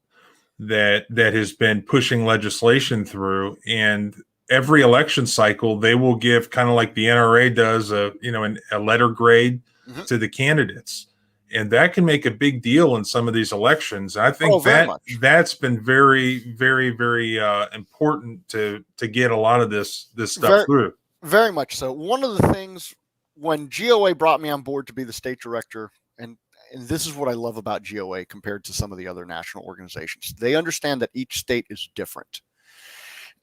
that has been pushing legislation through. And every election cycle, they will give, kind of like the NRA does, a letter grade to the candidates, and that can make a big deal in some of these elections. I think that's been very, very, very important to get a lot of this stuff through. Very much so. One of the things when GOA brought me on board to be the state director, and this is what I love about GOA compared to some of the other national organizations, they understand that each state is different.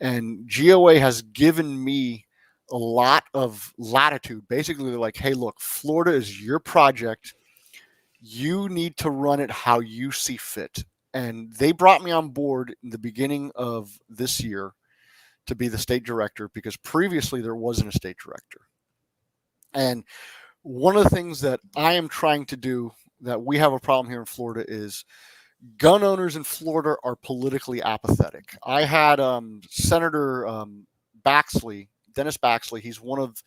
And GOA has given me a lot of latitude. Basically, they're like, hey, look, Florida is your project. You need to run it how you see fit. And they brought me on board in the beginning of this year to be the state director, because previously there wasn't a state director. And one of the things that I am trying to do, that we have a problem here in Florida, is gun owners in Florida are politically apathetic. I had Senator Dennis Baxley. He's one of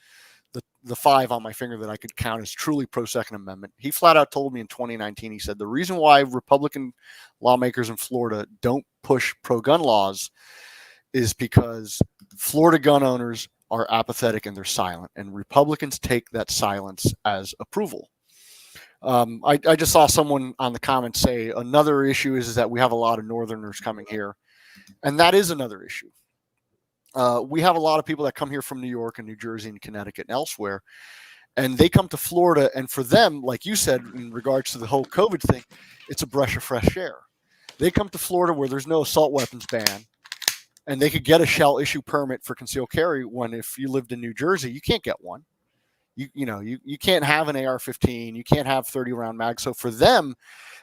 the five on my finger that I could count as truly pro Second Amendment. He flat out told me in 2019, he said, the reason why Republican lawmakers in Florida don't push pro-gun laws is because Florida gun owners are apathetic and they're silent, and Republicans take that silence as approval. I just saw someone on the comments say another issue is that we have a lot of Northerners coming here, and that is another issue. We have a lot of people that come here from New York and New Jersey and Connecticut and elsewhere, and they come to Florida, and for them, like you said, in regards to the whole COVID thing, it's a breath of fresh air. They come to Florida where there's no assault weapons ban, and they could get a shell issue permit for concealed carry, when if you lived in New Jersey, you can't get one. You can't have an AR-15, you can't have 30-round mag. So for them,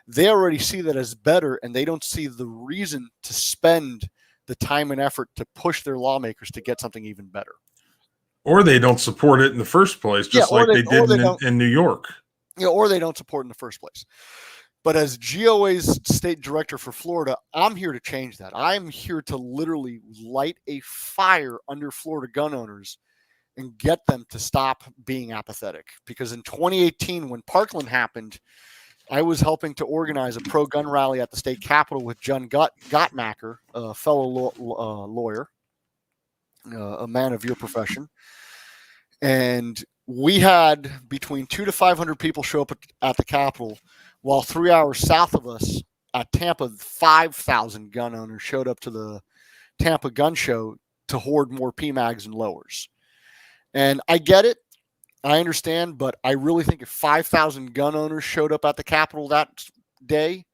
they already see that as better, and they don't see the reason to spend the time and effort to push their lawmakers to get something even better. Or they don't support it in the first place, just like they did in New York. Or they don't support it in the first place. But as GOA's state director for Florida, I'm here to change that. I'm here to literally light a fire under Florida gun owners and get them to stop being apathetic. Because in 2018, when Parkland happened, I was helping to organize a pro-gun rally at the state capitol with John Gottmacher, a fellow lawyer, a man of your profession. And we had between 200 to 500 people show up at the capitol, while 3 hours south of us at Tampa, 5,000 gun owners showed up to the Tampa gun show to hoard more PMags and lowers. And I get it. I understand. But I really think if 5,000 gun owners showed up at the Capitol that day,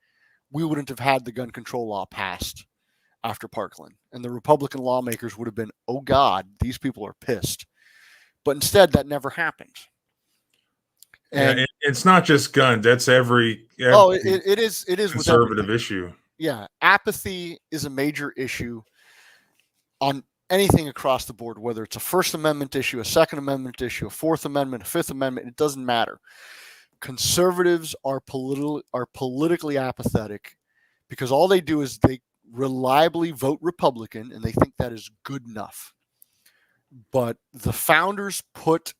we wouldn't have had the gun control law passed. after Parkland. And the Republican lawmakers would have been, oh God, these people are pissed. But instead, that never happened. And it's not just guns. That's every it is conservative issue. Yeah, apathy is a major issue on anything across the board, whether it's a First Amendment issue, a Second Amendment issue, a Fourth Amendment, a Fifth Amendment. It doesn't matter. Conservatives are politically apathetic because all they do is they reliably vote Republican, and they think that is good enough. But the founders put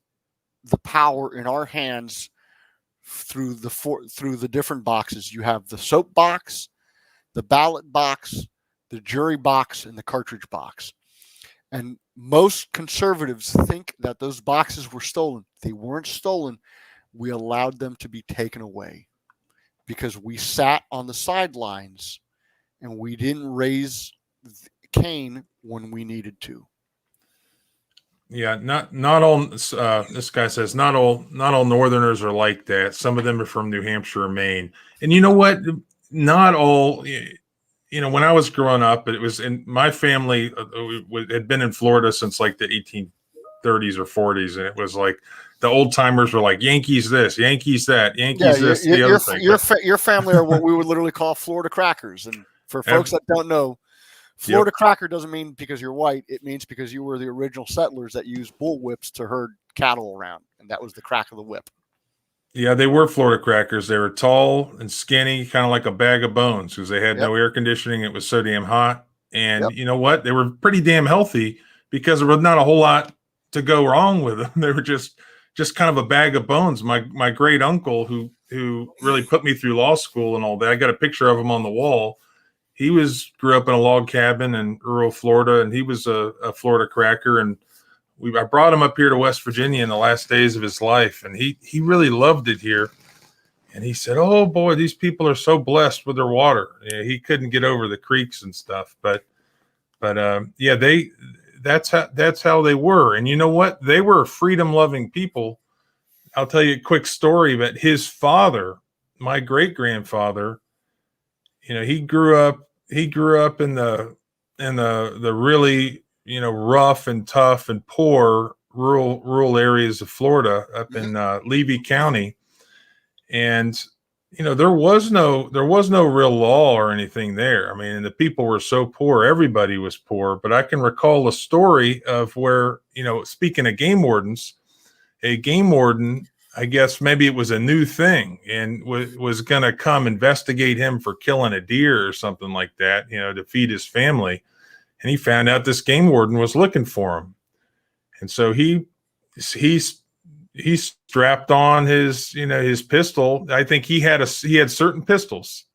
the power in our hands through the different boxes. You have the soap box, the ballot box, the jury box, and the cartridge box. And most conservatives think that those boxes were stolen. They weren't stolen. We allowed them to be taken away because we sat on the sidelines and we didn't raise Cain when we needed to. Yeah, not all. This guy says not all Northerners are like that. Some of them are from New Hampshire or Maine. And you know what? Not all. You know, when I was growing up, it was in my family had been in Florida since like the 1830s or 40s, and it was like the old timers were like Yankees this, Yankees that, Yankees this, the other thing. Your family are what we would literally call Florida crackers. And for folks that don't know, Florida cracker doesn't mean because you're white. It means because you were the original settlers that used bull whips to herd cattle around, and that was the crack of the whip. Yeah, they were Florida crackers. They were tall and skinny, kind of like a bag of bones, because they had no air conditioning. It was so damn hot. And you know what? They were pretty damn healthy because there was not a whole lot to go wrong with them. They were just kind of a bag of bones. My great uncle, who really put me through law school and all that, I got a picture of him on the wall. He grew up in a log cabin in rural Florida, and he was a Florida cracker. And I brought him up here to West Virginia in the last days of his life, and he really loved it here. And he said, "Oh boy, these people are so blessed with their water." Yeah, he couldn't get over the creeks and stuff, but yeah, that's how they were. And you know what? They were freedom-loving people. I'll tell you a quick story. But his father, my great grandfather, you know, he grew up in the really, you know, rough and tough and poor rural areas of Florida up in Levy County. And, you know, there was no real law or anything there. I mean, and the people were so poor, everybody was poor. But I can recall a story of where, you know, speaking of game wardens, a game warden, I guess maybe it was a new thing, and was going to come investigate him for killing a deer or something like that, you know, to feed his family. And he found out this game warden was looking for him. And so he strapped on his, you know, his pistol. I think he had certain pistols,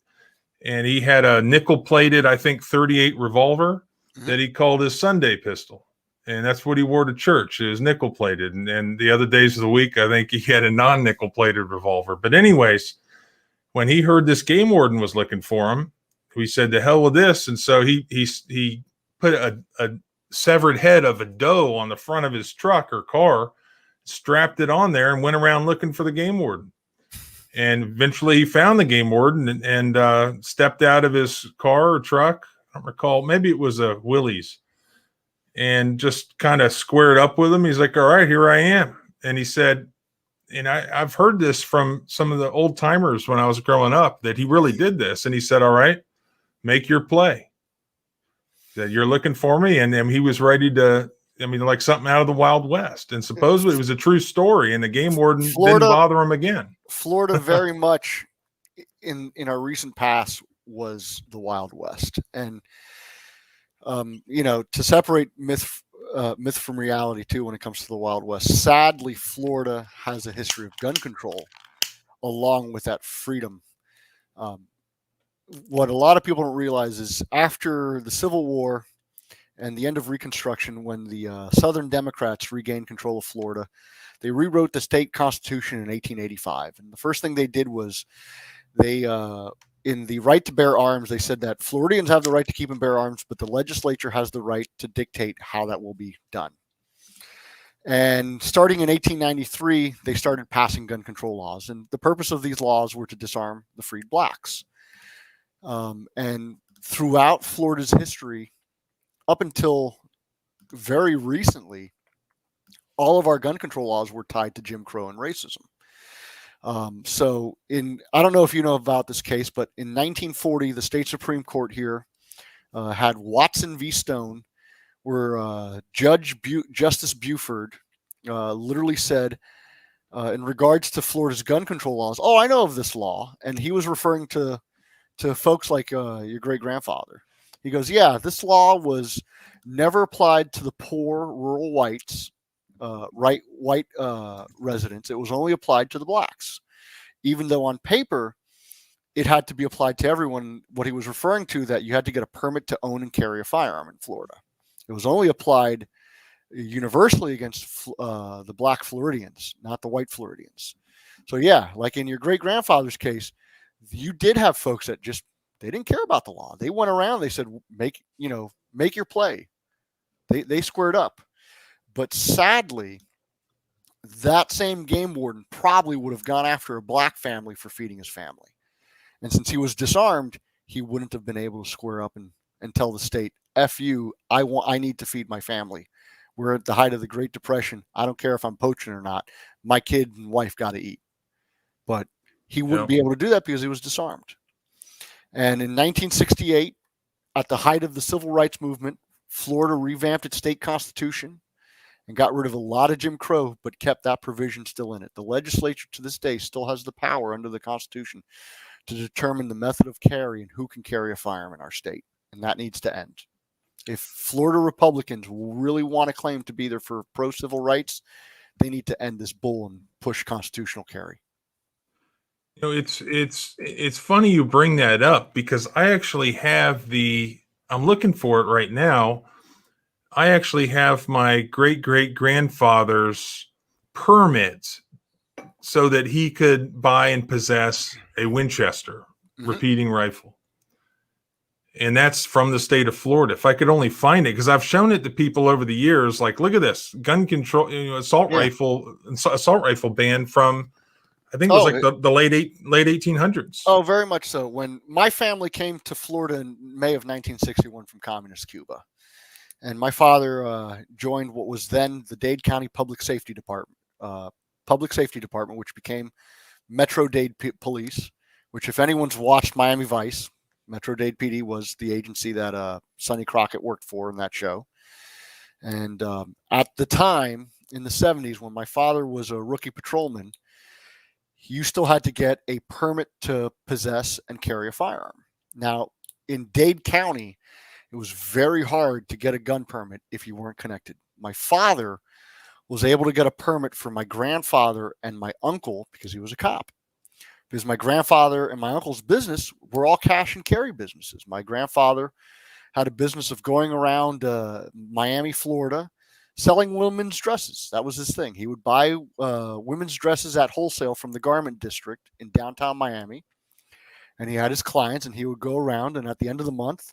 and he had a nickel plated, I think 38 revolver that he called his Sunday pistol. And that's what he wore to church. It was nickel plated. And the other days of the week, I think he had a non-nickel plated revolver. But anyways, when he heard this game warden was looking for him, he said, "The hell with this." And so he put a severed head of a doe on the front of his truck or car, strapped it on there, and went around looking for the game warden. And eventually he found the game warden and stepped out of his car or truck. I don't recall. Maybe it was a Willys. And just kind of squared up with him. He's like, "All right, here I am." And he said, and I've heard this from some of the old timers when I was growing up, that he really did this. And he said, "All right, make your play. That you're looking for me." And he was ready to, I mean, like something out of the Wild West. And supposedly it was a true story. And the game warden didn't bother him again. Florida very much in our recent past was the Wild West. And you know, to separate myth from reality too, when it comes to the Wild West, sadly, Florida has a history of gun control along with that freedom. What a lot of people don't realize is after the Civil War and the end of Reconstruction, when the Southern Democrats regained control of Florida, they rewrote the state constitution in 1885. And the first thing they did was they in the right to bear arms, they said that Floridians have the right to keep and bear arms, but the legislature has the right to dictate how that will be done. And starting in 1893, they started passing gun control laws. And the purpose of these laws were to disarm the freed blacks. And throughout Florida's history, up until very recently, all of our gun control laws were tied to Jim Crow and racism. I don't know if you know about this case, but in 1940, the state Supreme Court here had Watson v. Stone, where Justice Buford literally said, in regards to Florida's gun control laws, "Oh, I know of this law," and he was referring to folks like your great grandfather. He goes, "Yeah, this law was never applied to the poor rural whites, white residents. It was only applied to the blacks, even though on paper it had to be applied to everyone." What he was referring to, that you had to get a permit to own and carry a firearm in Florida. It was only applied universally against the black Floridians, not the white Floridians. So yeah, like in your great grandfather's case, you did have folks that just, they didn't care about the law. They went around, they said, make your play. They squared up. But sadly, that same game warden probably would have gone after a black family for feeding his family. And since he was disarmed, he wouldn't have been able to square up and tell the state, "F you, I need to feed my family. We're at the height of the Great Depression. I don't care if I'm poaching or not. My kid and wife got to eat." But he wouldn't be able to do that because he was disarmed. And in 1968, at the height of the civil rights movement, Florida revamped its state constitution and got rid of a lot of Jim Crow, but kept that provision still in it. The legislature to this day still has the power under the Constitution to determine the method of carry and who can carry a firearm in our state. And that needs to end. If Florida Republicans really want to claim to be there for pro-civil rights, they need to end this bull and push constitutional carry. It's funny you bring that up, because I actually have I'm looking for it right now. I actually have my great-great-grandfather's permit so that he could buy and possess a Winchester repeating rifle. And that's from the state of Florida. If I could only find it, because I've shown it to people over the years, like, look at this gun control, assault rifle ban from, I think it was the late 1800s. Oh, very much so. When my family came to Florida in May of 1961 from communist Cuba, and my father joined what was then the Dade County Public Safety Department, which became Metro-Dade Police, which, if anyone's watched Miami Vice, Metro-Dade PD was the agency that Sonny Crockett worked for in that show. And at the time, in the 70s, when my father was a rookie patrolman, you still had to get a permit to possess and carry a firearm. Now, in Dade County, it was very hard to get a gun permit if you weren't connected. My father was able to get a permit for my grandfather and my uncle because he was a cop. Because my grandfather and my uncle's business were all cash and carry businesses. My grandfather had a business of going around Miami, Florida, selling women's dresses. That was his thing. He would buy women's dresses at wholesale from the garment district in downtown Miami. And he had his clients, and he would go around, and at the end of the month,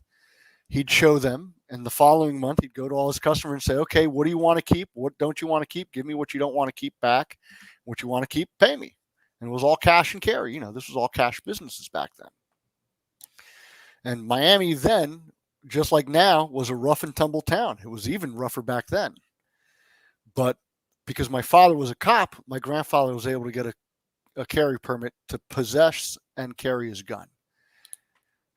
he'd show them. And the following month, he'd go to all his customers and say, "Okay, what do you want to keep? What don't you want to keep? Give me what you don't want to keep back. What you want to keep, pay me." And it was all cash and carry. This was all cash businesses back then. And Miami then, just like now, was a rough and tumble town. It was even rougher back then. But because my father was a cop, my grandfather was able to get a carry permit to possess and carry his gun.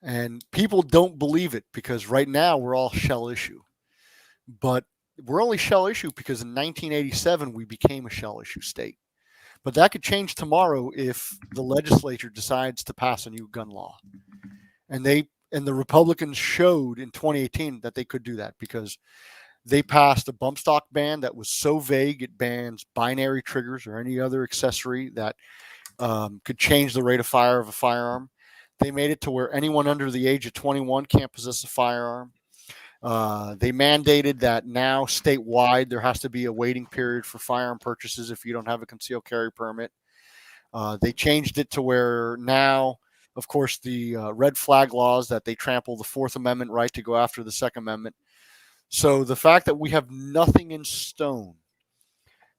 And people don't believe it, because right now we're all shell issue. But we're only shell issue because in 1987 we became a shell issue state. But that could change tomorrow if the legislature decides to pass a new gun law. And the Republicans showed in 2018 that they could do that, because they passed a bump stock ban that was so vague it bans binary triggers or any other accessory that could change the rate of fire of a firearm. They made it to where anyone under the age of 21 can't possess a firearm. They mandated that now statewide there has to be a waiting period for firearm purchases if you don't have a concealed carry permit. They changed it to where now, of course, the red flag laws, that they trample the Fourth Amendment right to go after the Second Amendment. So the fact that we have nothing in stone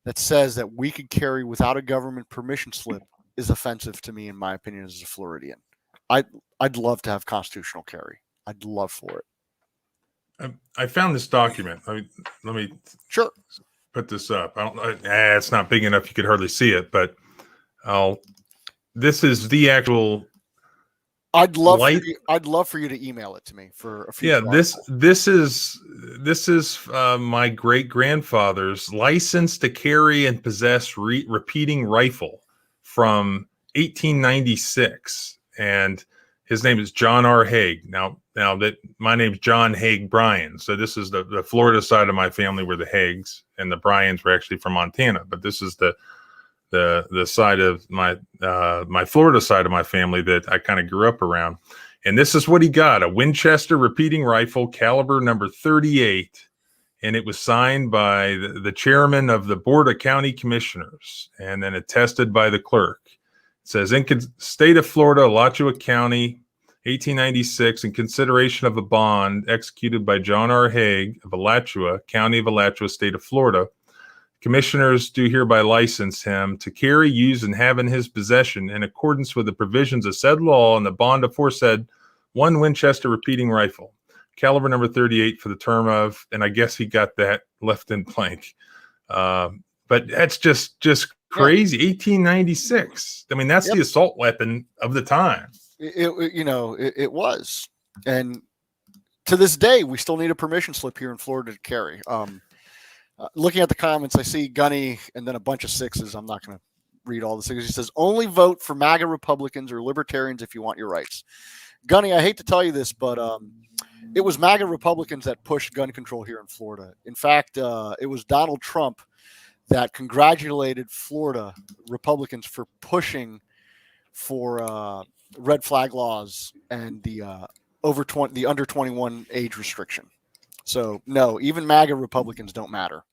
that says that we could carry without a government permission slip is offensive to me, in my opinion, as a Floridian. I'd love to have constitutional carry. I'd love for it. I found this document. Let me Sure. put this up. I don't. It's not big enough. You could hardly see it, but this is the actual. I'd love for you to email it to me for a few. Yeah, this is my great grandfather's license to carry and possess repeating rifle from 1896, and his name is John R. Haig. Now that my name's John Haig Bryan, so this is the Florida side of my family were the Haigs, and the Bryans were actually from Montana, but this is the side of my Florida side of my family that I kind of grew up around. And this is what he got: a Winchester repeating rifle, caliber number 38. And it was signed by the chairman of the Board of County Commissioners and then attested by the clerk. It says, in state of Florida, Alachua County, 1896, in consideration of a bond executed by John R. Haig of Alachua, County of Alachua, state of Florida, commissioners do hereby license him to carry, use, and have in his possession, in accordance with the provisions of said law and the bond aforesaid, one Winchester repeating rifle, caliber number 38, for the term of, and I guess he got that left in blank. But that's just crazy. 1896. I mean, that's the assault weapon of the time. It was. And to this day, we still need a permission slip here in Florida to carry. Looking at the comments, I see Gunny and then a bunch of sixes. I'm not going to read all the sixes. He says, only vote for MAGA Republicans or libertarians if you want your rights. Gunny, I hate to tell you this, but it was MAGA Republicans that pushed gun control here in Florida. In fact, it was Donald Trump that congratulated Florida Republicans for pushing for red flag laws and the under 21 age restriction. So no, even MAGA Republicans don't matter.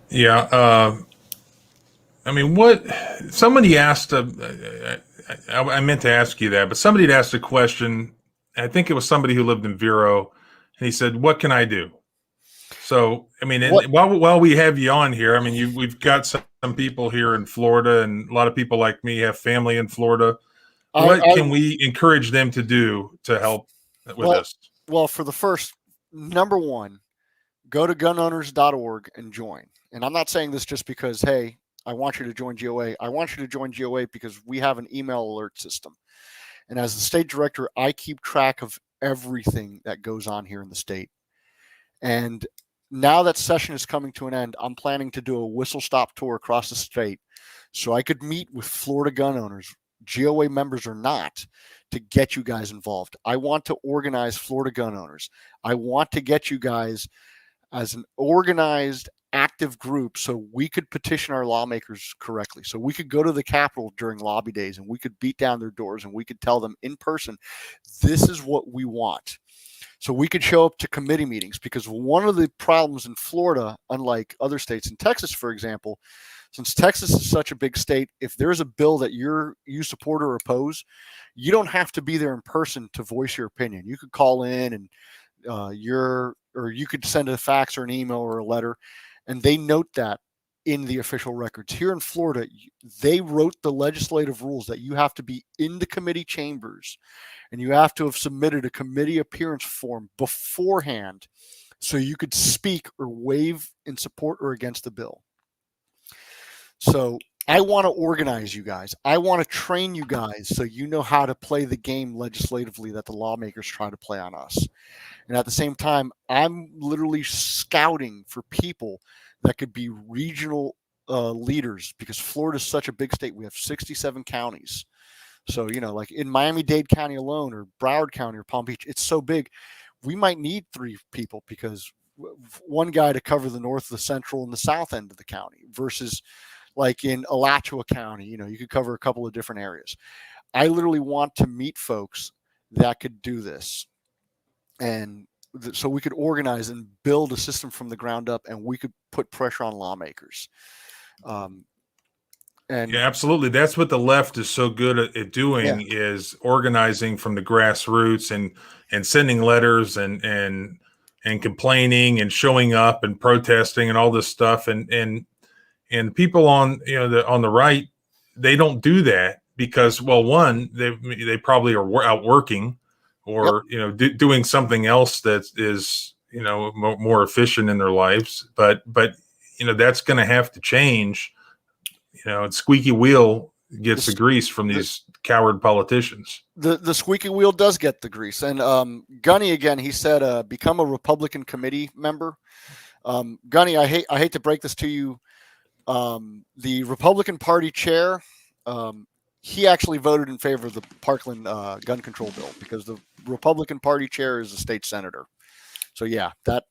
Yeah. I mean, what somebody asked, I meant to ask you that, but somebody had asked a question. I think it was somebody who lived in Vero, and he said, what can I do? So, I mean, while we have you on here, I mean, we've got some people here in Florida, and a lot of people like me have family in Florida. What can we encourage them to do to help with this? Well, for the first, number one, go to gunowners.org and join. And I'm not saying this just because, hey, I want you to join GOA. I want you to join GOA because we have an email alert system. And as the state director, I keep track of everything that goes on here in the state. And now that session is coming to an end, I'm planning to do a whistle-stop tour across the state so I could meet with Florida gun owners, GOA members or not, to get you guys involved. I want to organize Florida gun owners. I want to get you guys as an organized, active group so we could petition our lawmakers correctly. So we could go to the Capitol during lobby days and we could beat down their doors and we could tell them in person, this is what we want. So we could show up to committee meetings, because one of the problems in Florida, unlike other states, in Texas, for example, since Texas is such a big state, if there's a bill that you support or oppose, you don't have to be there in person to voice your opinion. You could call in and you could send a fax or an email or a letter, and they note that in the official records. Here in Florida, they wrote the legislative rules that you have to be in the committee chambers and you have to have submitted a committee appearance form beforehand so you could speak or waive in support or against the bill. So I want to organize you guys. I want to train you guys so you know how to play the game legislatively that the lawmakers try to play on us. And at the same time, I'm literally scouting for people that could be regional leaders, because Florida is such a big state. We have 67 counties. So, like in Miami-Dade County alone, or Broward County or Palm Beach, it's so big. We might need 3 people, because one guy to cover the north, the central, and the south end of the county, versus like in Alachua County, you could cover a couple of different areas. I literally want to meet folks that could do this. And so we could organize and build a system from the ground up, and we could put pressure on lawmakers. And yeah, absolutely. That's what the left is so good at doing, is organizing from the grassroots and sending letters and complaining and showing up and protesting and all this stuff. And people on on the right, they don't do that. because, well, one, they probably are out working, or doing something else that is more efficient in their lives. But that's going to have to change. Squeaky wheel gets the grease from these coward politicians. The squeaky wheel does get the grease. And Gunny, again, he said, become a Republican committee member. Gunny, I hate to break this to you. The Republican Party chair, he actually voted in favor of the Parkland gun control bill, because the Republican Party chair is a state senator. So yeah, that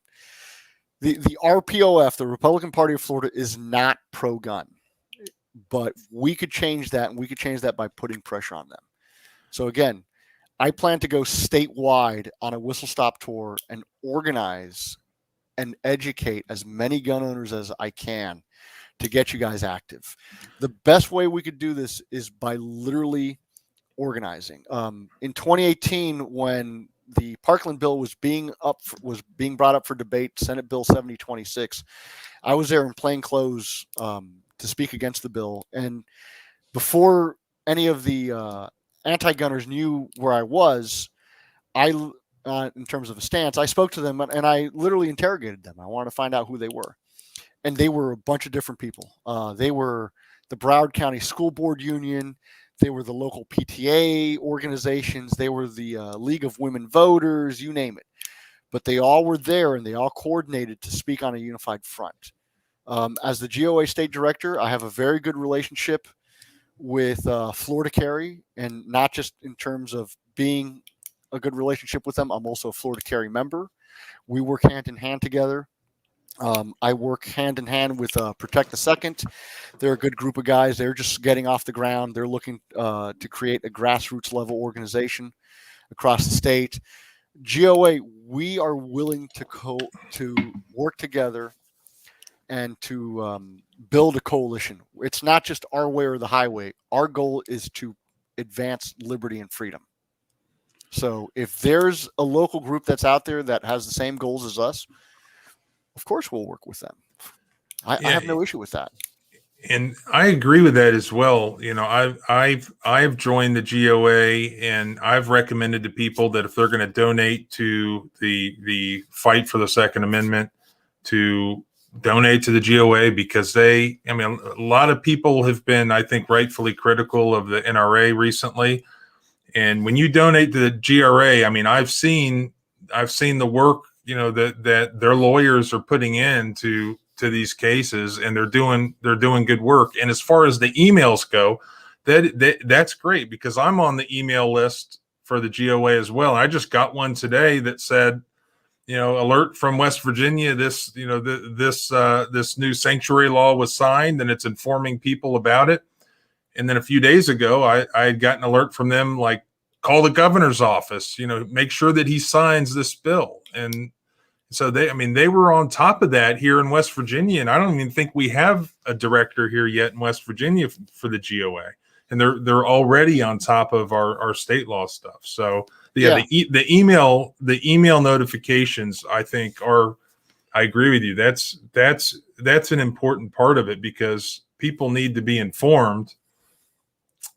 the RPOF, the Republican Party of Florida, is not pro-gun. But we could change that, and we could change that by putting pressure on them. So again, I plan to go statewide on a whistle stop tour and organize and educate as many gun owners as I can to get you guys active. The best way we could do this is by literally organizing. In 2018, when the Parkland bill was being brought up for debate, Senate Bill 7026, I was there in plain clothes to speak against the bill. And before any of the anti-gunners knew where I was, in terms of a stance, I spoke to them and I literally interrogated them. I wanted to find out who they were. And they were a bunch of different people. They were the Broward County School Board Union. They were the local PTA organizations. They were the League of Women Voters, you name it. But they all were there, and they all coordinated to speak on a unified front. As the GOA state director, I have a very good relationship with Florida Carry, and not just in terms of being a good relationship with them. I'm also a Florida Carry member. We work hand in hand together. I work hand in hand with Protect the Second. They're a good group of guys. They're just getting off the ground. They're looking to create a grassroots level organization across the state. GOA, we are willing to work together and to build a coalition. It's not just our way or the highway. Our goal is to advance liberty and freedom. So if there's a local group that's out there that has the same goals as us, of course we'll work with them. I have no issue with that. And I agree with that as well. I've joined the GOA, and I've recommended to people that if they're going to donate to the fight for the Second Amendment, to donate to the GOA, because a lot of people have been, I think, rightfully critical of the NRA recently. And when you donate to the GRA, I've seen the work, that their lawyers are putting into these cases, and they're doing good work. And as far as the emails go, that's great, because I'm on the email list for the GOA as well. I just got one today that said, alert from West Virginia, this new sanctuary law was signed, and it's informing people about it. And then a few days ago, I had gotten an alert from them, like, call the governor's office, make sure that he signs this bill. And so they were on top of that here in West Virginia. And I don't even think we have a director here yet in West Virginia for the GOA. And they're already on top of our state law stuff. So the email notifications, I think, I agree with you. That's an important part of it, because people need to be informed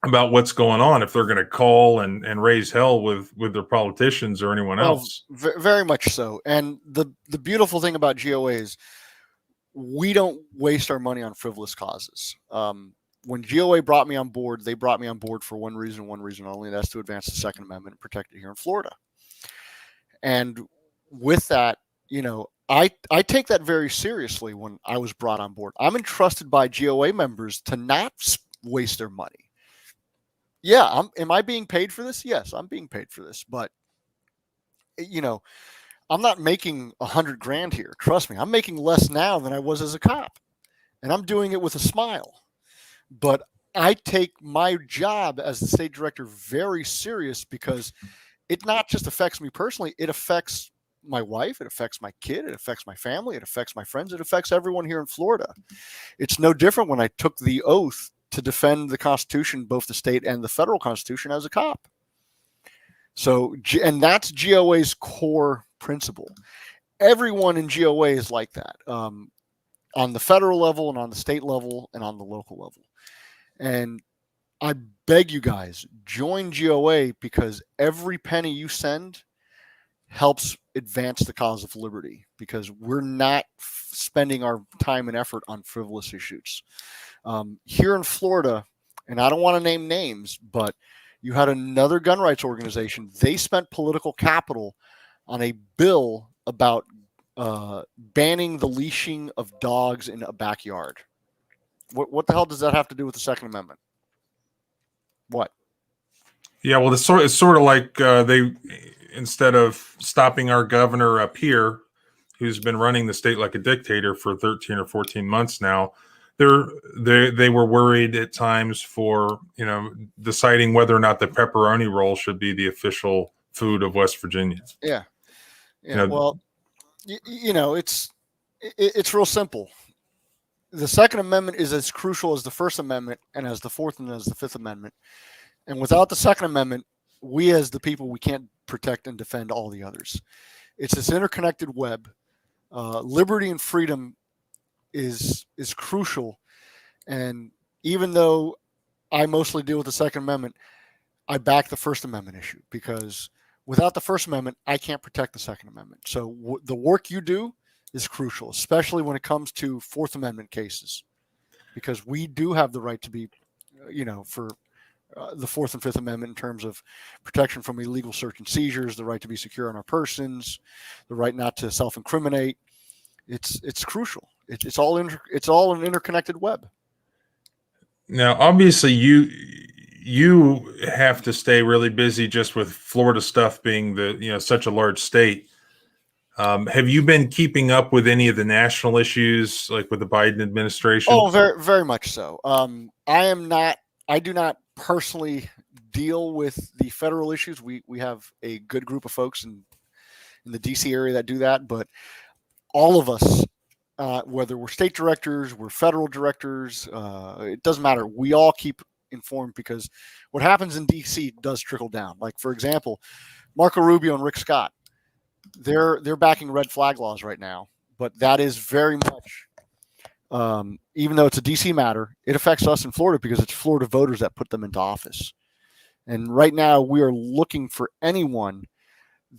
about what's going on if they're going to call and raise hell with their politicians or anyone else. Very much so. And the beautiful thing about GOA is we don't waste our money on frivolous causes. When GOA brought me on board, they brought me on board for one reason only. That's to advance the Second Amendment and protect it here in Florida. And with that, I take that very seriously when I was brought on board. I'm entrusted by GOA members to not waste their money. Yeah, am I being paid for this? Yes, I'm being paid for this, but I'm not making $100,000 here. Trust me, I'm making less now than I was as a cop, and I'm doing it with a smile. But I take my job as the state director very serious, because it not just affects me personally, it affects my wife, it affects my kid, it affects my family, it affects my friends, it affects everyone here in Florida. It's no different when I took the oath to defend the Constitution, both the state and the federal Constitution, as a cop. So, and that's GOA's core principle. Everyone in GOA is like that, on the federal level and on the state level and on the local level. And I beg you guys, join GOA, because every penny you send helps advance the cause of liberty, because we're not spending our time and effort on frivolous issues. Here in Florida, and I don't want to name names, but you had another gun rights organization. They spent political capital on a bill about banning the leashing of dogs in a backyard. What the hell does that have to do with the Second Amendment? What? Yeah, well, it's sort of like they, instead of stopping our governor up here, who's been running the state like a dictator for 13 or 14 months now, they were worried at times for, deciding whether or not the pepperoni roll should be the official food of West Virginia. Yeah. Well, it's real simple. The Second Amendment is as crucial as the First Amendment, and as the Fourth and as the Fifth Amendment. And without the Second Amendment, we as the people, we can't protect and defend all the others. It's this interconnected web. Liberty and freedom is crucial. And even though I mostly deal with the Second Amendment, I back the First Amendment issue, because without the First Amendment, I can't protect the Second Amendment. So the work you do is crucial, especially when it comes to Fourth Amendment cases, because we do have the right to be, for the Fourth and Fifth Amendment in terms of protection from illegal search and seizures, the right to be secure on our persons, the right not to self-incriminate. It's crucial. It's all an interconnected web. Now, obviously, you have to stay really busy just with Florida stuff being such a large state. Have you been keeping up with any of the national issues, like with the Biden administration? Oh, very, very much so. I do not personally deal with the federal issues. We have a good group of folks in the DC area that do that, but all of us, whether we're state directors, we're federal directors, it doesn't matter. We all keep informed, because what happens in DC does trickle down. Like, for example, Marco Rubio and Rick Scott, they're backing red flag laws right now, but that is very much, even though it's a DC matter, it affects us in Florida, because it's Florida voters that put them into office. And right now we are looking for anyone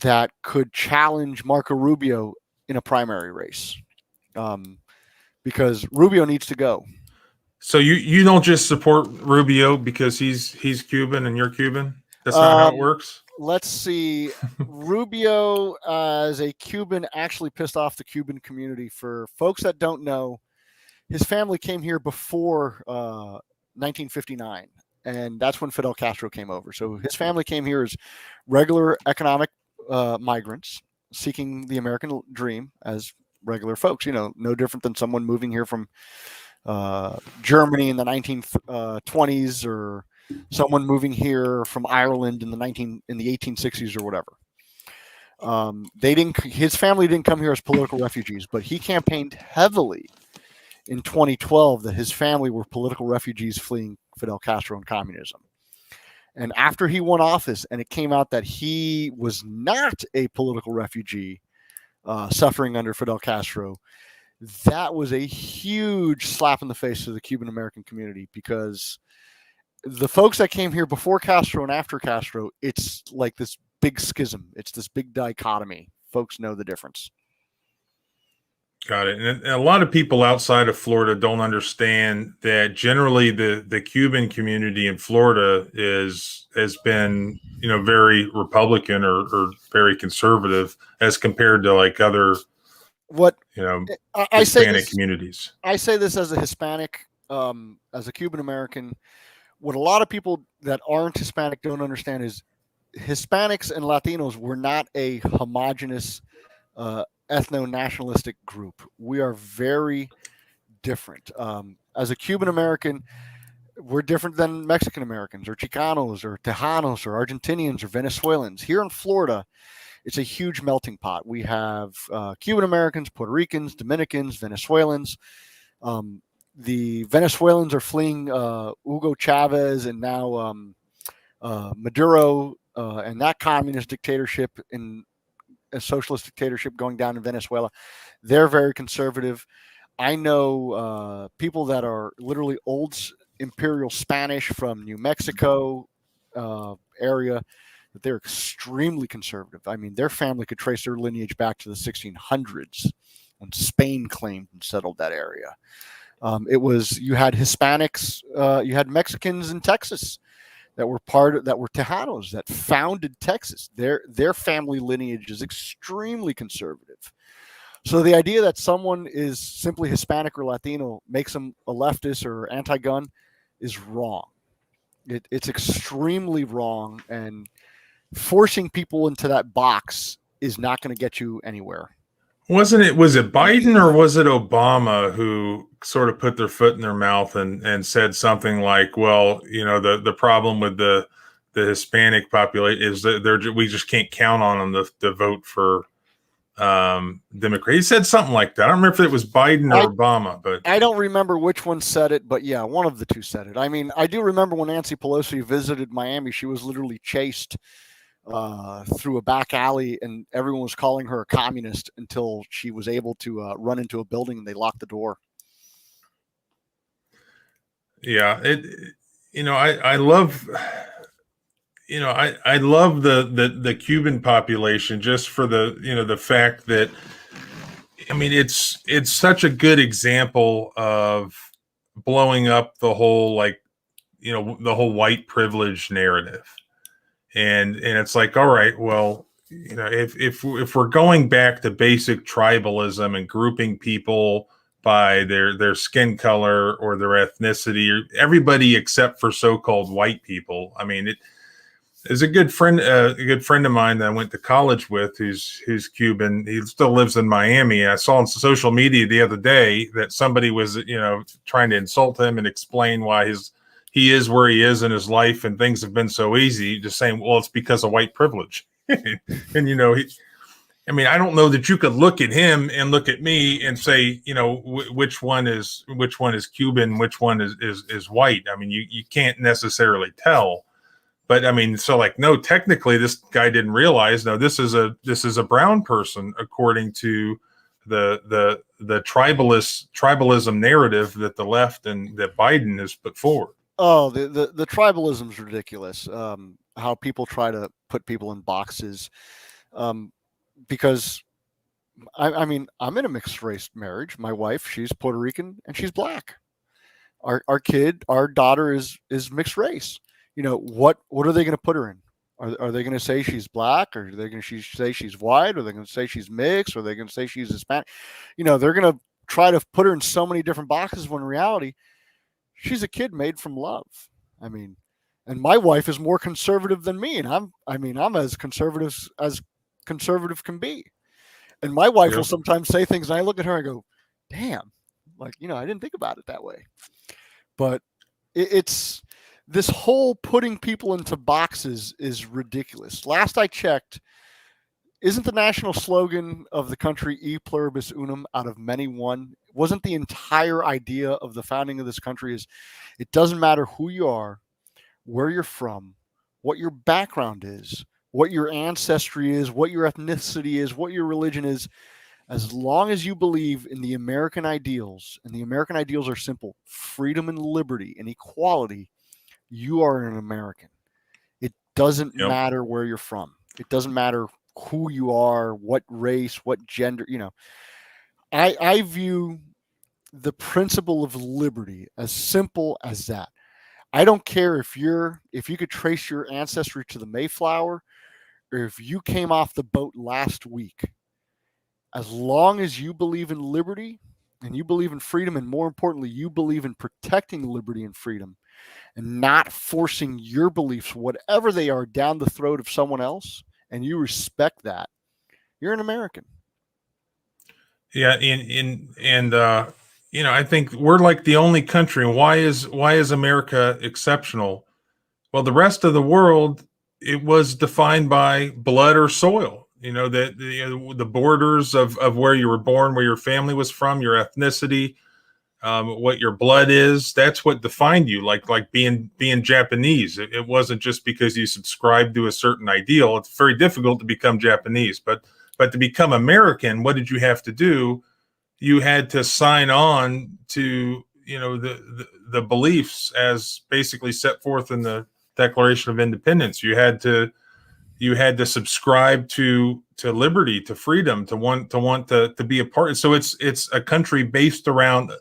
that could challenge Marco Rubio in a primary race, because Rubio needs to go. So you don't just support Rubio because he's Cuban and you're Cuban? That's not how it works? Let's see. Rubio, as a Cuban, actually pissed off the Cuban community. For folks that don't know, his family came here before 1959, and that's when Fidel Castro came over. So his family came here as regular economic migrants seeking the American dream as regular folks, no different than someone moving here from Germany in the 1920s, or someone moving here from Ireland in the 1860s or whatever. His family didn't come here as political refugees, but he campaigned heavily in 2012 that his family were political refugees fleeing Fidel Castro and communism. And after he won office and it came out that he was not a political refugee suffering under Fidel Castro, that was a huge slap in the face to the Cuban-American community, because the folks that came here before Castro and after Castro, it's like this big schism. It's this big dichotomy. Folks know the difference. Got it. And a lot of people outside of Florida don't understand that generally the Cuban community in Florida has been, very Republican or very conservative as compared to like other Hispanic communities. I say this as a Hispanic, as a Cuban-American. What a lot of people that aren't Hispanic don't understand is Hispanics and Latinos were not a homogenous ethno-nationalistic group. We are very different. As a Cuban-American, we're different than Mexican-Americans or Chicanos or Tejanos or Argentinians or Venezuelans. Here in Florida, it's a huge melting pot. We have Cuban-Americans, Puerto Ricans, Dominicans, Venezuelans. The Venezuelans are fleeing Hugo Chavez and now Maduro and that communist dictatorship in a socialist dictatorship going down in Venezuela. They're very conservative. I know people that are literally old Imperial Spanish from New Mexico area, that they're extremely conservative. I mean, their family could trace their lineage back to the 1600s when Spain claimed and settled that area. You had Hispanics, you had Mexicans in Texas that were Tejanos that founded Texas. Their family lineage is extremely conservative. So the idea that someone is simply Hispanic or Latino makes them a leftist or anti-gun is wrong. It's extremely wrong, and forcing people into that box is not going to get you anywhere. Was it Biden or was it Obama who sort of put their foot in their mouth and said something like, well, you know, the problem with the Hispanic population is that we just can't count on them to vote for Democrat. He said something like that. I don't remember if it was Biden or Obama, but I don't remember which one said it, but yeah, one of the two said it. I mean, I do remember when Nancy Pelosi visited Miami, she was literally chased through a back alley, and everyone was calling her a communist until she was able to run into a building and they locked the door. Yeah, I love, I love the Cuban population just for the fact that, I mean, it's such a good example of blowing up the whole, the whole white privilege narrative. And it's like, all right, well, if we're going back to basic tribalism and grouping people by their skin color or their ethnicity, or everybody except for so-called white people. I mean, there's a good friend of mine that I went to college with who's Cuban. He still lives in Miami. I saw on social media the other day that somebody was, trying to insult him and explain why he is where he is in his life and things have been so easy, just saying, well, it's because of white privilege. And, I don't know that you could look at him and look at me and say, which one is Cuban, which one is white. I mean, you can't necessarily tell, but I mean, so no, technically this guy didn't realize, no, this is a brown person according to the tribalism narrative that the left and that Biden has put forward. Oh, the tribalism is ridiculous. How people try to put people in boxes, because I mean, I'm in a mixed race marriage. My wife, she's Puerto Rican and she's black. Our daughter is mixed race. What are they going to put her in? Are they going to say she's black, or are they going to say she's white, or are they going to say she's mixed, or are they going to say she's Hispanic? They're going to try to put her in so many different boxes when in reality, she's a kid made from love. I mean, and my wife is more conservative than me, and I'm as conservative can be. And my wife will sometimes say things, and I look at her and I go, "Damn, I didn't think about it that way." But it's this whole putting people into boxes is ridiculous. Last I checked, isn't the national slogan of the country "E pluribus unum," out of many one? Wasn't the entire idea of the founding of this country is it doesn't matter who you are, where you're from, what your background is, what your ancestry is, what your ethnicity is, what your religion is, as long as you believe in the American ideals, and the American ideals are simple: freedom and liberty and equality, you are an American. It doesn't matter where you're from. It doesn't matter who you are, what race, what gender, I view the principle of liberty as simple as that. I don't care if you could trace your ancestry to the Mayflower, or if you came off the boat last week. As long as you believe in liberty and you believe in freedom, and more importantly, you believe in protecting liberty and freedom and not forcing your beliefs, whatever they are, down the throat of someone else, and you respect that, you're an American. Yeah, I think we're like the only country. Why is America exceptional? Well, the rest of the world, it was defined by blood or soil. That the borders of where you were born, where your family was from, your ethnicity, what your blood is. That's what defined you. Like being Japanese. It wasn't just because you subscribed to a certain ideal. It's very difficult to become Japanese, but to become American, what did you have to do? You had to sign on to, the beliefs as basically set forth in the Declaration of Independence. You had to subscribe to liberty, to freedom, to want to be a part. So it's a country based around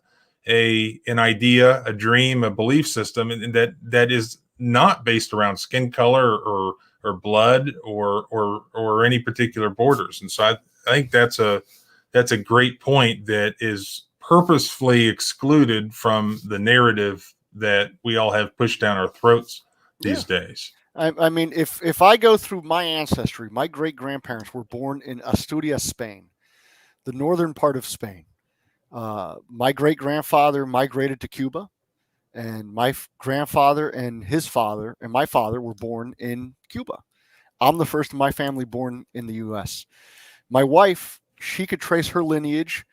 an idea, a dream, a belief system, and that is not based around skin color or blood or any particular borders. And so I think that's a great point that is purposefully excluded from the narrative that we all have pushed down our throats these days. I mean, if I go through my ancestry, my great-grandparents were born in Asturias, Spain, the northern part of Spain. My great-grandfather migrated to Cuba, and my grandfather and his father and my father were born in Cuba. I'm the first of my family born in the U.S. My wife, she could trace her lineage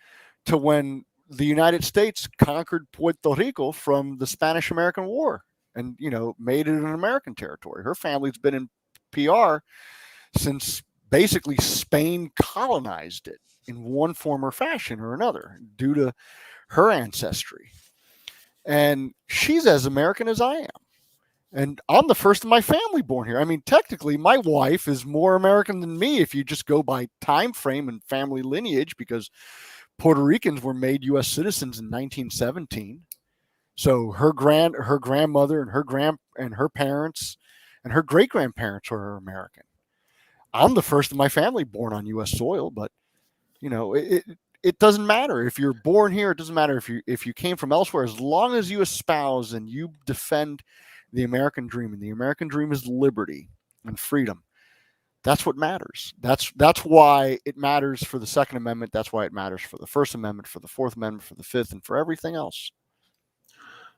to when the United States conquered Puerto Rico from the Spanish-American War and, made it an American territory. Her family's been in PR since basically Spain colonized it in one form or fashion or another due to her ancestry. And she's as American as I am. And I'm the first of my family born here. I mean, technically, my wife is more American than me if you just go by time frame and family lineage, because Puerto Ricans were made U.S. citizens in 1917. So her grandmother and her parents and her great grandparents were American. I'm the first of my family born on U.S. soil, but it doesn't matter if you're born here. It doesn't matter if you came from elsewhere, as long as you espouse and you defend the American dream, and the American dream is liberty and freedom. That's what matters. That's why it matters for the Second Amendment. That's why it matters for the First Amendment, for the Fourth Amendment, for the Fifth, and for everything else.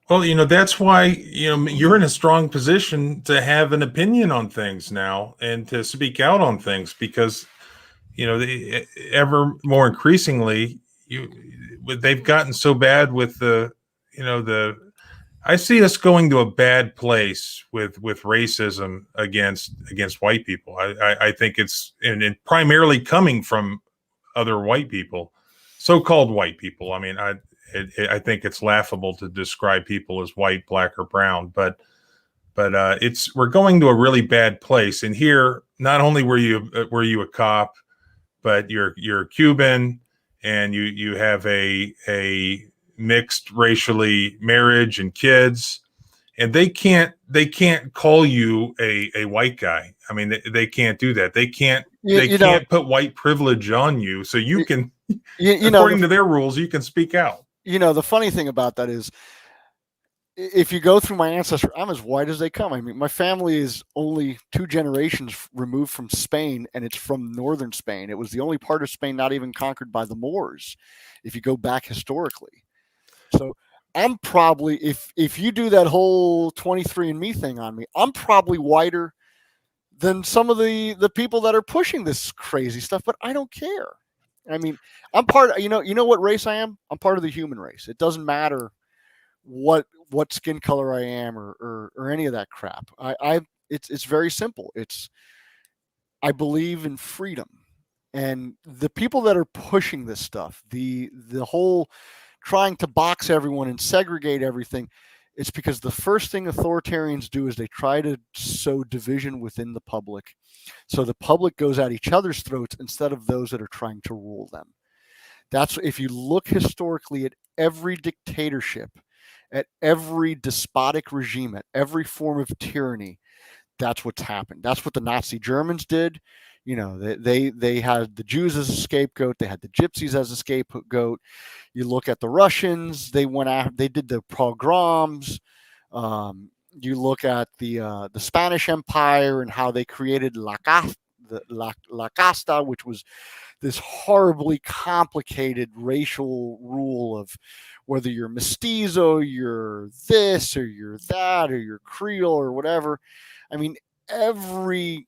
Well, that's why, you're in a strong position to have an opinion on things now and to speak out on things, because, ever more increasingly, they've gotten so bad with I see us going to a bad place with racism against white people. I think it's and primarily coming from other white people, so-called white people. I mean, I think it's laughable to describe people as white, black, or brown, but we're going to a really bad place. And here, not only were you a cop, but you're Cuban, and you have a mixed racially marriage and kids, and they can't call you a white guy. I mean, they can't do that. They can't put white privilege on you. So you can, according to their rules, you can speak out. The funny thing about that is, if you go through my ancestry, I'm as white as they come. I mean, my family is only 2 generations removed from Spain, and it's from northern Spain. It was the only part of Spain not even conquered by the Moors, if you go back historically. So I'm probably, if you do that whole 23andMe thing on me, I'm probably whiter than some of the people that are pushing this crazy stuff, but I don't care. I mean, I'm part, you know what race I am? I'm part of the human race. It doesn't matter what skin color I am or any of that crap. It's very simple. I believe in freedom. And the people that are pushing this stuff, the whole trying to box everyone and segregate everything, it's because the first thing authoritarians do is they try to sow division within the public. So the public goes at each other's throats instead of those that are trying to rule them. That's, if you look historically at every dictatorship, at every despotic regime, at every form of tyranny, that's what's happened. That's what the Nazi Germans did. They had the Jews as a scapegoat. They had the Gypsies as a scapegoat. You look at the Russians. They did the pogroms. You look at the Spanish Empire and how they created La Casta, which was this horribly complicated racial rule of whether you're mestizo, you're this, or you're that, or you're Creole, or whatever. I mean, every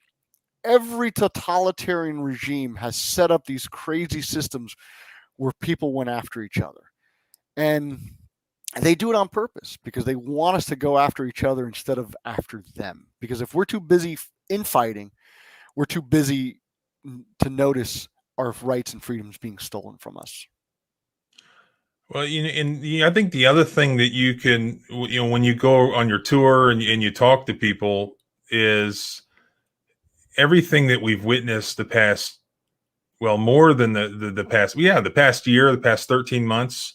totalitarian regime has set up these crazy systems where people went after each other. And they do it on purpose because they want us to go after each other instead of after them. Because if we're too busy infighting, we're too busy to notice our rights and freedoms being stolen from us. Well, I think the other thing that you can, when you go on your tour and you talk to people, is everything that we've witnessed the past, well, more than the past, the past year, the past 13 months,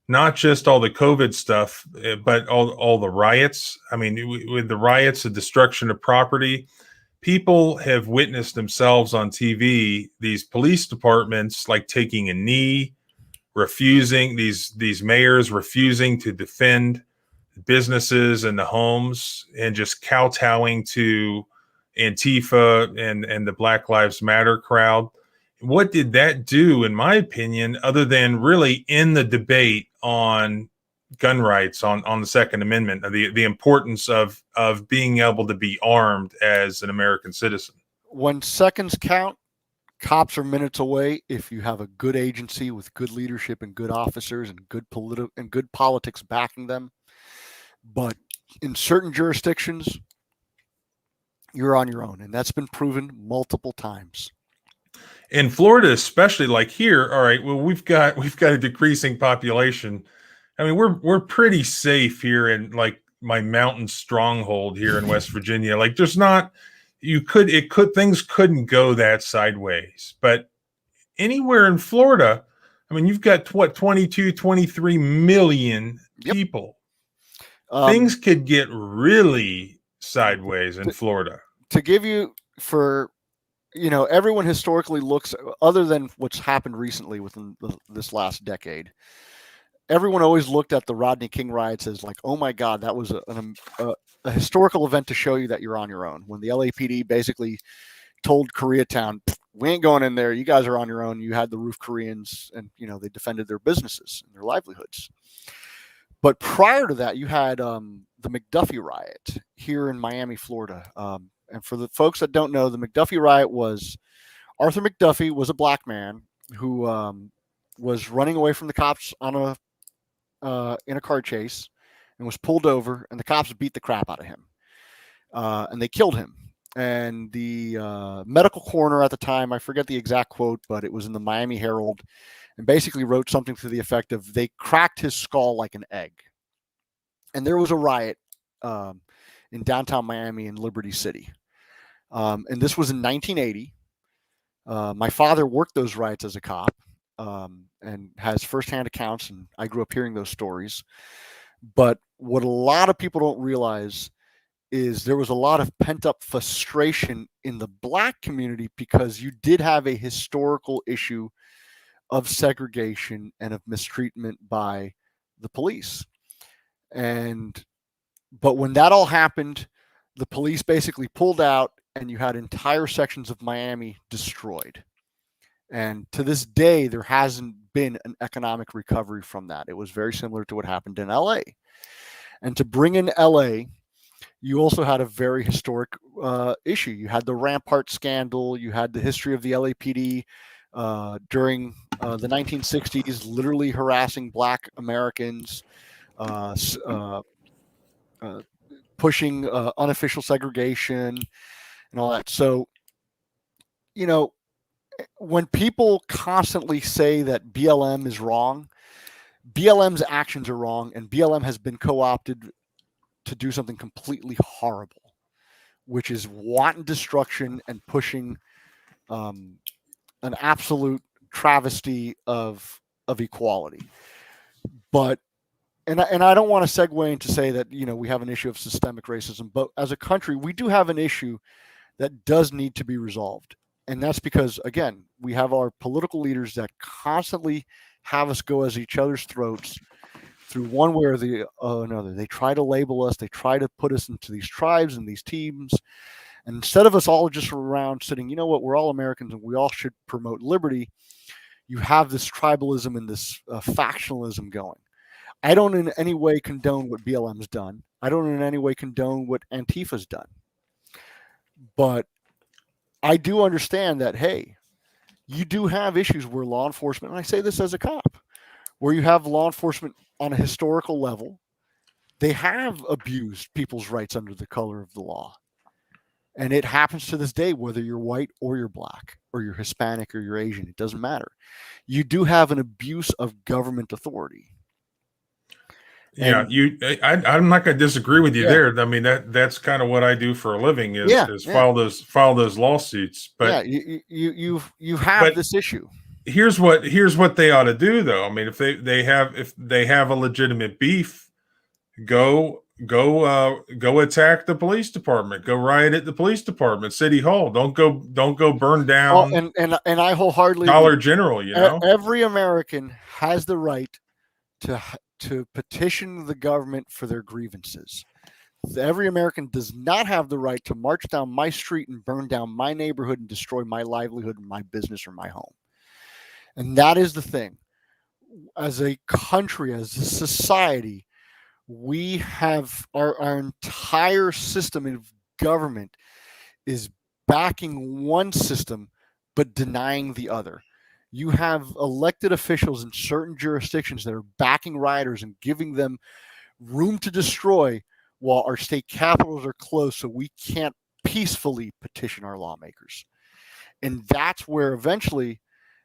not just all the COVID stuff, but all the riots. I mean, with the riots, the destruction of property, people have witnessed themselves on TV, these police departments like taking a knee, refusing, these mayors refusing to defend businesses and the homes, and just kowtowing to Antifa and the Black Lives Matter crowd. What did that do, in my opinion, other than really end the debate on gun rights, on the Second Amendment, the importance of being able to be armed as an American citizen? When seconds count, cops are minutes away if you have a good agency with good leadership and good officers and good politics backing them. But in certain jurisdictions, you're on your own, and that's been proven multiple times. In Florida, especially, like here, all right, well, we've got a decreasing population. I mean, we're pretty safe here in like my mountain stronghold here in West Virginia. Like there's not, things couldn't go that sideways. But anywhere in Florida, I mean, you've got 22, 23 million people. Things could get really sideways in Florida. To give you, everyone historically looks, other than what's happened recently within this last decade, everyone always looked at the Rodney King riots as like, oh my God, that was a historical event to show you that you're on your own. When the LAPD basically told Koreatown, we ain't going in there. You guys are on your own. You had the roof Koreans, and they defended their businesses and their livelihoods. But prior to that, you had the McDuffie riot here in Miami, Florida. And for the folks that don't know, the McDuffie riot was Arthur McDuffie was a black man who was running away from the cops in a car chase and was pulled over, and the cops beat the crap out of him. And they killed him. And the medical coroner at the time, I forget the exact quote, but it was in the Miami Herald, and basically wrote something to the effect of, they cracked his skull like an egg. And there was a riot in downtown Miami in Liberty City. And this was in 1980. My father worked those riots as a cop and has firsthand accounts, and I grew up hearing those stories. But what a lot of people don't realize is there was a lot of pent-up frustration in the black community because you did have a historical issue of segregation and of mistreatment by the police. But when that all happened, the police basically pulled out, and you had entire sections of Miami destroyed. And to this day, there hasn't been an economic recovery from that. It was very similar to what happened in LA. And to bring in LA, you also had a very historic issue. You had the Rampart scandal. You had the history of the LAPD during the 1960s, literally harassing Black Americans, pushing unofficial segregation and all that. So, when people constantly say that BLM is wrong, BLM's actions are wrong, and BLM has been co-opted to do something completely horrible, which is wanton destruction and pushing an absolute travesty of equality. But and I don't want to segue into say that we have an issue of systemic racism, but as a country, we do have an issue that does need to be resolved. And that's because, again, we have our political leaders that constantly have us go as each other's throats through one way or the another. They try to label us. They try to put us into these tribes and these teams. And instead of us all just around sitting, you know what, we're all Americans and we all should promote liberty, you have this tribalism and this factionalism going. I don't in any way condone what BLM's done. I don't in any way condone what Antifa's done. But I do understand that, hey, you do have issues where law enforcement, and I say this as a cop, where you have law enforcement on a historical level, they have abused people's rights under the color of the law. And it happens to this day, whether you're white or you're black or you're Hispanic or you're Asian, it doesn't matter. You do have an abuse of government authority. Yeah, I'm not going to disagree with you Yeah. there. I mean, that's kind of what I do for a living is Yeah, is yeah. file those lawsuits. Yeah, But you have but this issue. here's what they ought to do, though. I mean, if they have a legitimate beef, go attack the police department, go riot at the police department, city hall. Don't go burn Oh, down and I wholeheartedly Dollar agree. General. You know, Every American has the right to petition the government for their grievances. Every American does not have the right to march down my street and burn down my neighborhood and destroy my livelihood and my business or my home. And that is the thing. As a country, as a society, we have our entire system of government is backing one system but denying the other. You have elected officials in certain jurisdictions that are backing rioters and giving them room to destroy while our state capitals are closed so we can't peacefully petition our lawmakers. And that's where eventually,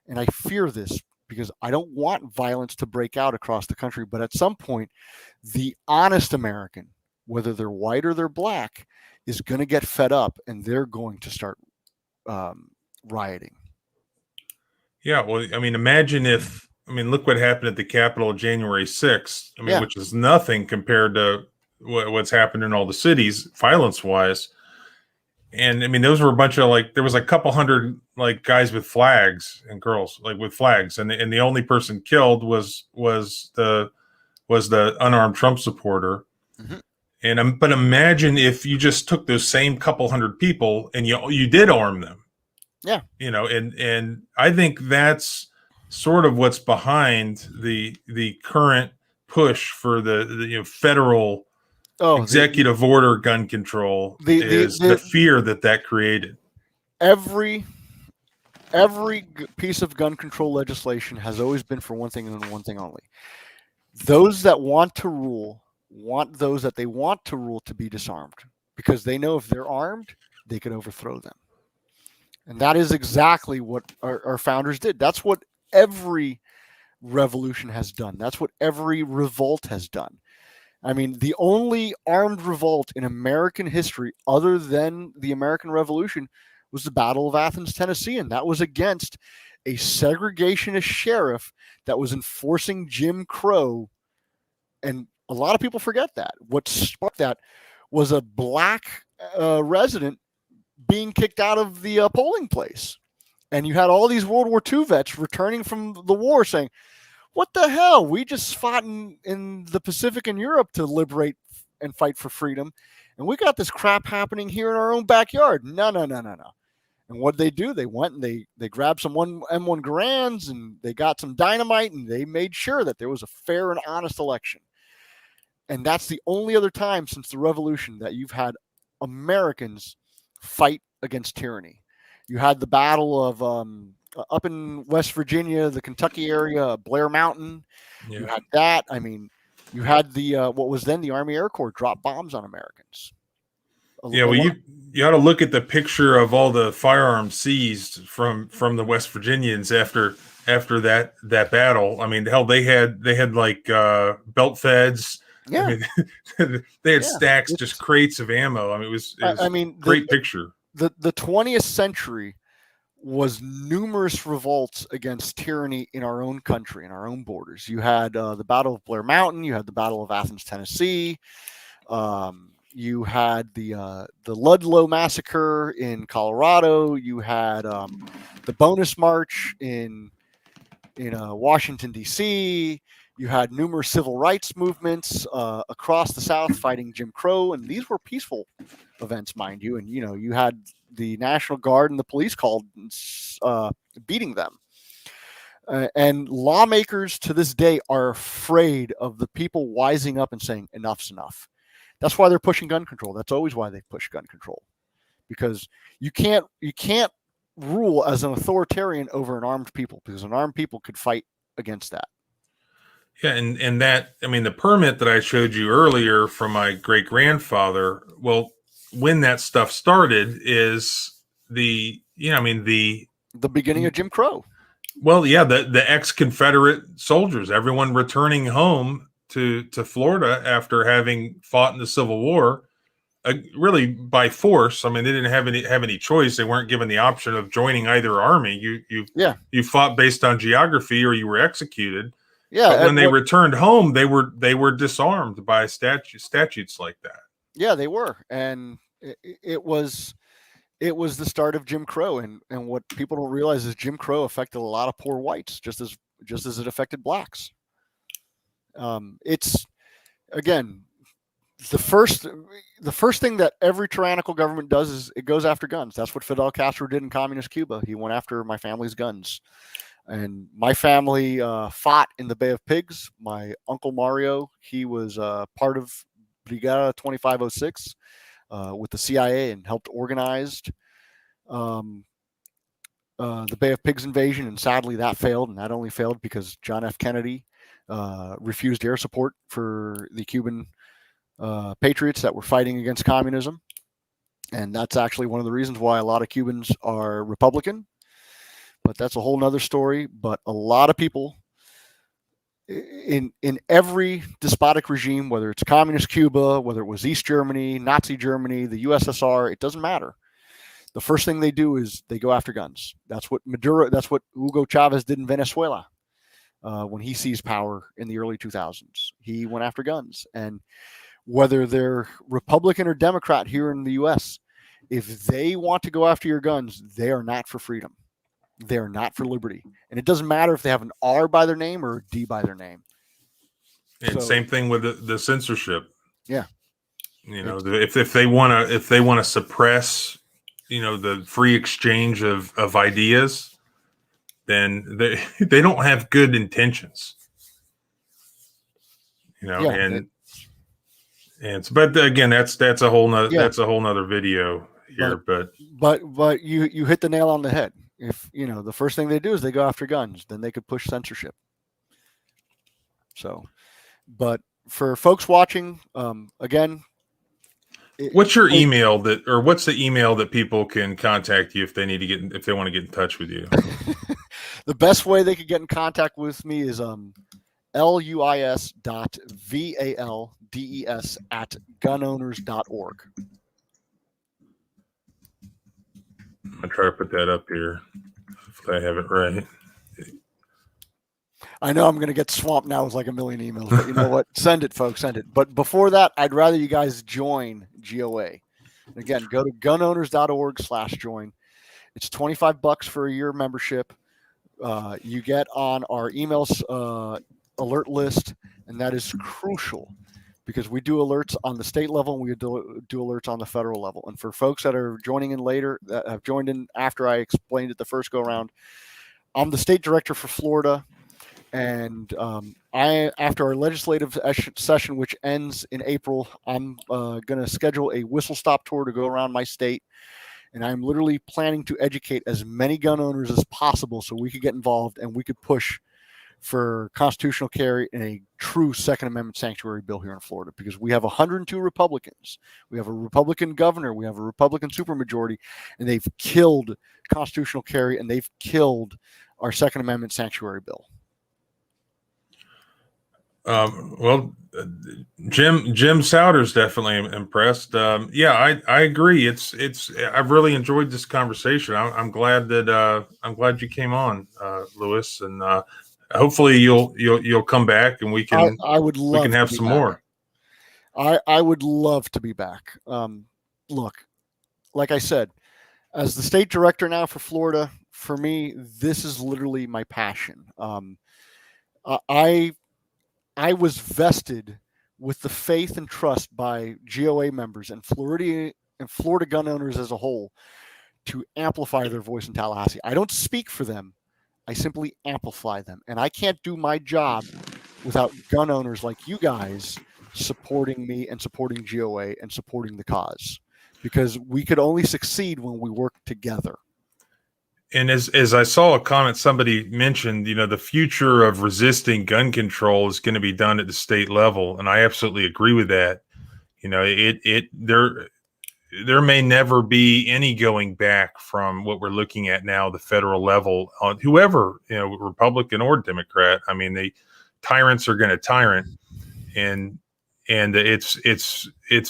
and I fear this because I don't want violence to break out across the country, but at some point, the honest American, whether they're white or they're black, is going to get fed up and they're going to start rioting. yeah. Well, I mean, look what happened at the Capitol January 6th. I mean, Yeah. which is nothing compared to what's happened in all the cities, violence wise. And I mean, those were a bunch of there was a couple hundred guys with flags and girls with flags, and the only person killed was the unarmed Trump supporter. Mm-hmm. But imagine if you just took those same couple hundred people and you did arm them. Yeah, and I think that's sort of what's behind the current push for the federal executive order gun control is the fear that created. Every piece of gun control legislation has always been for one thing and one thing only. Those that want to rule want those that they want to rule to be disarmed because they know if they're armed, they can overthrow them. And that is exactly what our founders did. That's what every revolution has done. That's what every revolt has done. I mean, the only armed revolt in American history other than the American Revolution was the Battle of Athens, Tennessee, and that was against a segregationist sheriff that was enforcing Jim Crow. And a lot of people forget that. What sparked that was a black resident being kicked out of the polling place. And you had all these World War II vets returning from the war saying, what the hell? We just fought in the Pacific and Europe to liberate and fight for freedom. And we got this crap happening here in our own backyard. No. And what they do, they went and they grabbed some M1 Garands and they got some dynamite and they made sure that there was a fair and honest election. And that's the only other time since the revolution that you've had Americans fight against tyranny. You had the battle of up in West Virginia, the Kentucky area, Blair Mountain. Yeah. You had that. I mean, you had the what was then the Army Air Corps drop bombs on Americans. Yeah, well, you ought to look at the picture of all the firearms seized from the West Virginians after that battle. I mean, hell, they had belt feds. Yeah, I mean, they had stacks, just crates of ammo. I mean, it was great picture. The 20th century was numerous revolts against tyranny in our own country, in our own borders. You had the Battle of Blair Mountain. You had the Battle of Athens, Tennessee. You had the Ludlow massacre in Colorado. You had the Bonus March in Washington, D.C. You had numerous civil rights movements across the South fighting Jim Crow, and these were peaceful events, mind you. And you had the National Guard and the police called beating them. And lawmakers to this day are afraid of the people wising up and saying enough's enough. That's why they're pushing gun control. That's always why they push gun control, because you can't rule as an authoritarian over an armed people, because an armed people could fight against that. Yeah, and that, I mean, the permit that I showed you earlier from my great grandfather. Well, when that stuff started is the beginning of Jim Crow. Well, yeah, the ex-Confederate soldiers, everyone returning home to Florida after having fought in the Civil War, really by force. I mean, they didn't have any choice. They weren't given the option of joining either army. You fought based on geography, or you were executed. Yeah. But when they returned home, they were disarmed by statutes like that. Yeah, they were, and it was the start of Jim Crow. And what people don't realize is Jim Crow affected a lot of poor whites, just as it affected blacks. It's, again, the first thing that every tyrannical government does is it goes after guns. That's what Fidel Castro did in communist Cuba. He went after my family's guns, and my family fought in the Bay of Pigs. My uncle Mario, he was part of Brigada 2506 with the CIA and helped organize the Bay of Pigs invasion. And sadly, that failed. And that only failed because John F. Kennedy refused air support for the Cuban patriots that were fighting against communism. And that's actually one of the reasons why a lot of Cubans are Republican. But that's a whole nother story. But a lot of people in every despotic regime, whether it's communist Cuba, whether it was East Germany, Nazi Germany, the USSR, it doesn't matter. The first thing they do is they go after guns. That's what Hugo Chavez did in Venezuela when he seized power in the early 2000s. He went after guns. And whether they're Republican or Democrat here in the U.S., if they want to go after your guns, they are not for freedom. They're not for liberty. And it doesn't matter if they have an R by their name or a D by their name. And same thing with the censorship. Yeah. If they want to suppress, the free exchange of ideas, then they don't have good intentions. But again, that's a whole nother video here. But you hit the nail on the head. If the first thing they do is they go after guns, then they could push censorship. So, but for folks watching, again, what's your email what's the email that people can contact you if they want to get in touch with you? The best way they could get in contact with me is luis.valdes@gunowners.org. I'll try to put that up here if I have it right. I know I'm going to get swamped now with like a million emails, but you know what? Send it, folks. Send it. But before that, I'd rather you guys join GOA. Again, go to gunowners.org/join. It's $25 for a year membership. You get on our emails alert list, and that is crucial because we do alerts on the state level and we do alerts on the federal level. And for folks that are joining in later, that have joined in after I explained it the first go around, I'm the state director for Florida. And after our legislative session, which ends in April, I'm going to schedule a whistle stop tour to go around my state. And I'm literally planning to educate as many gun owners as possible so we could get involved and we could push for constitutional carry and a true Second Amendment sanctuary bill here in Florida, because we have 102 Republicans. We have a Republican governor. We have a Republican supermajority, and they've killed constitutional carry and they've killed our Second Amendment sanctuary bill. Jim Souter's definitely impressed. I agree. I've really enjoyed this conversation. I'm glad you came on, Luis, and hopefully you'll come back and we can have some more. I would love to be back. Look, like I said, as the state director now for Florida, for me, this is literally my passion. I was vested with the faith and trust by GOA members and Florida gun owners as a whole to amplify their voice in Tallahassee. I don't speak for them. I simply amplify them. And I can't do my job without gun owners like you guys supporting me and supporting GOA and supporting the cause, because we could only succeed when we work together. And as I saw a comment, somebody mentioned, the future of resisting gun control is going to be done at the state level. And I absolutely agree with that. There may never be any going back from what we're looking at now, the federal level, on whoever, Republican or Democrat. I mean, the tyrants are going to tyrant. and it's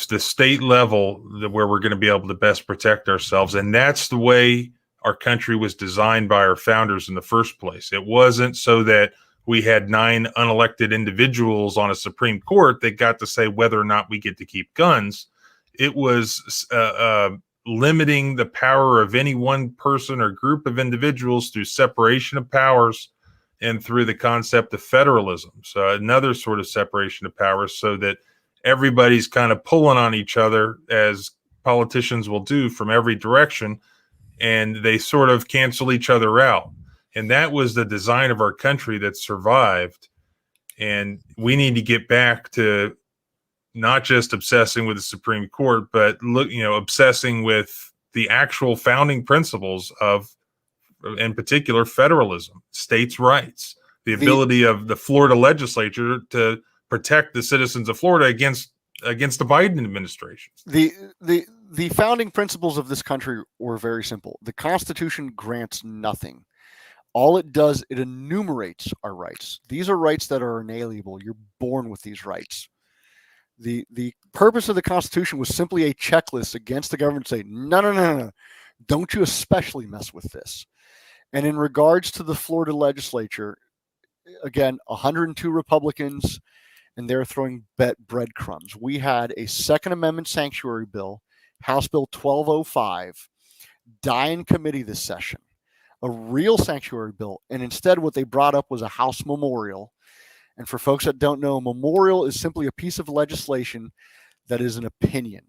the state level where we're going to be able to best protect ourselves, and that's the way our country was designed by our founders in the first place. It wasn't so that we had 9 unelected individuals on a Supreme Court that got to say whether or not we get to keep guns. It was limiting the power of any one person or group of individuals through separation of powers and through the concept of federalism. So another sort of separation of powers, so that everybody's kind of pulling on each other, as politicians will do, from every direction, and they sort of cancel each other out. And that was the design of our country that survived. And we need to get back to not just obsessing with the Supreme Court, but obsessing with the actual founding principles of, in particular, federalism, states' rights, the ability of the Florida legislature to protect the citizens of Florida against the Biden administration. The founding principles of this country were very simple. The Constitution grants nothing. All it does, it enumerates our rights. These are rights that are inalienable. You're born with these rights. The purpose of the Constitution was simply a checklist against the government to say, no, don't you especially mess with this. And in regards to the Florida legislature, again, 102 Republicans, and they're throwing breadcrumbs. We had a Second Amendment sanctuary bill, House Bill 1205, die in committee this session. A real sanctuary bill, and instead what they brought up was a House memorial. And for folks that don't know, a memorial is simply a piece of legislation that is an opinion.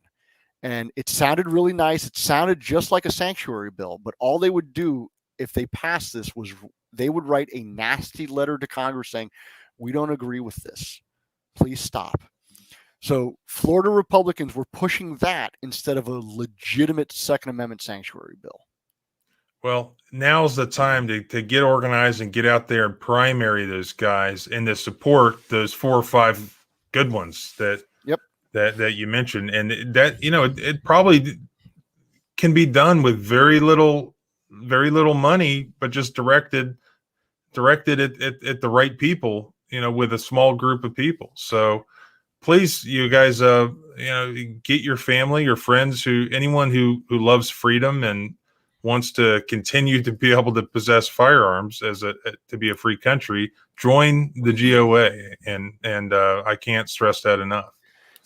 And it sounded really nice. It sounded just like a sanctuary bill, but all they would do if they passed this was they would write a nasty letter to Congress saying, we don't agree with this. Please stop. So Florida Republicans were pushing that instead of a legitimate Second Amendment sanctuary bill. Well, now's the time to get organized and get out there and primary those guys and to support those 4 or 5 good ones that you mentioned. And that, it probably can be done with very little money, but just directed at the right people, with a small group of people. So please, you guys, get your family, your friends, anyone who loves freedom and wants to continue to be able to possess firearms to be a free country, join the GOA, and I can't stress that enough.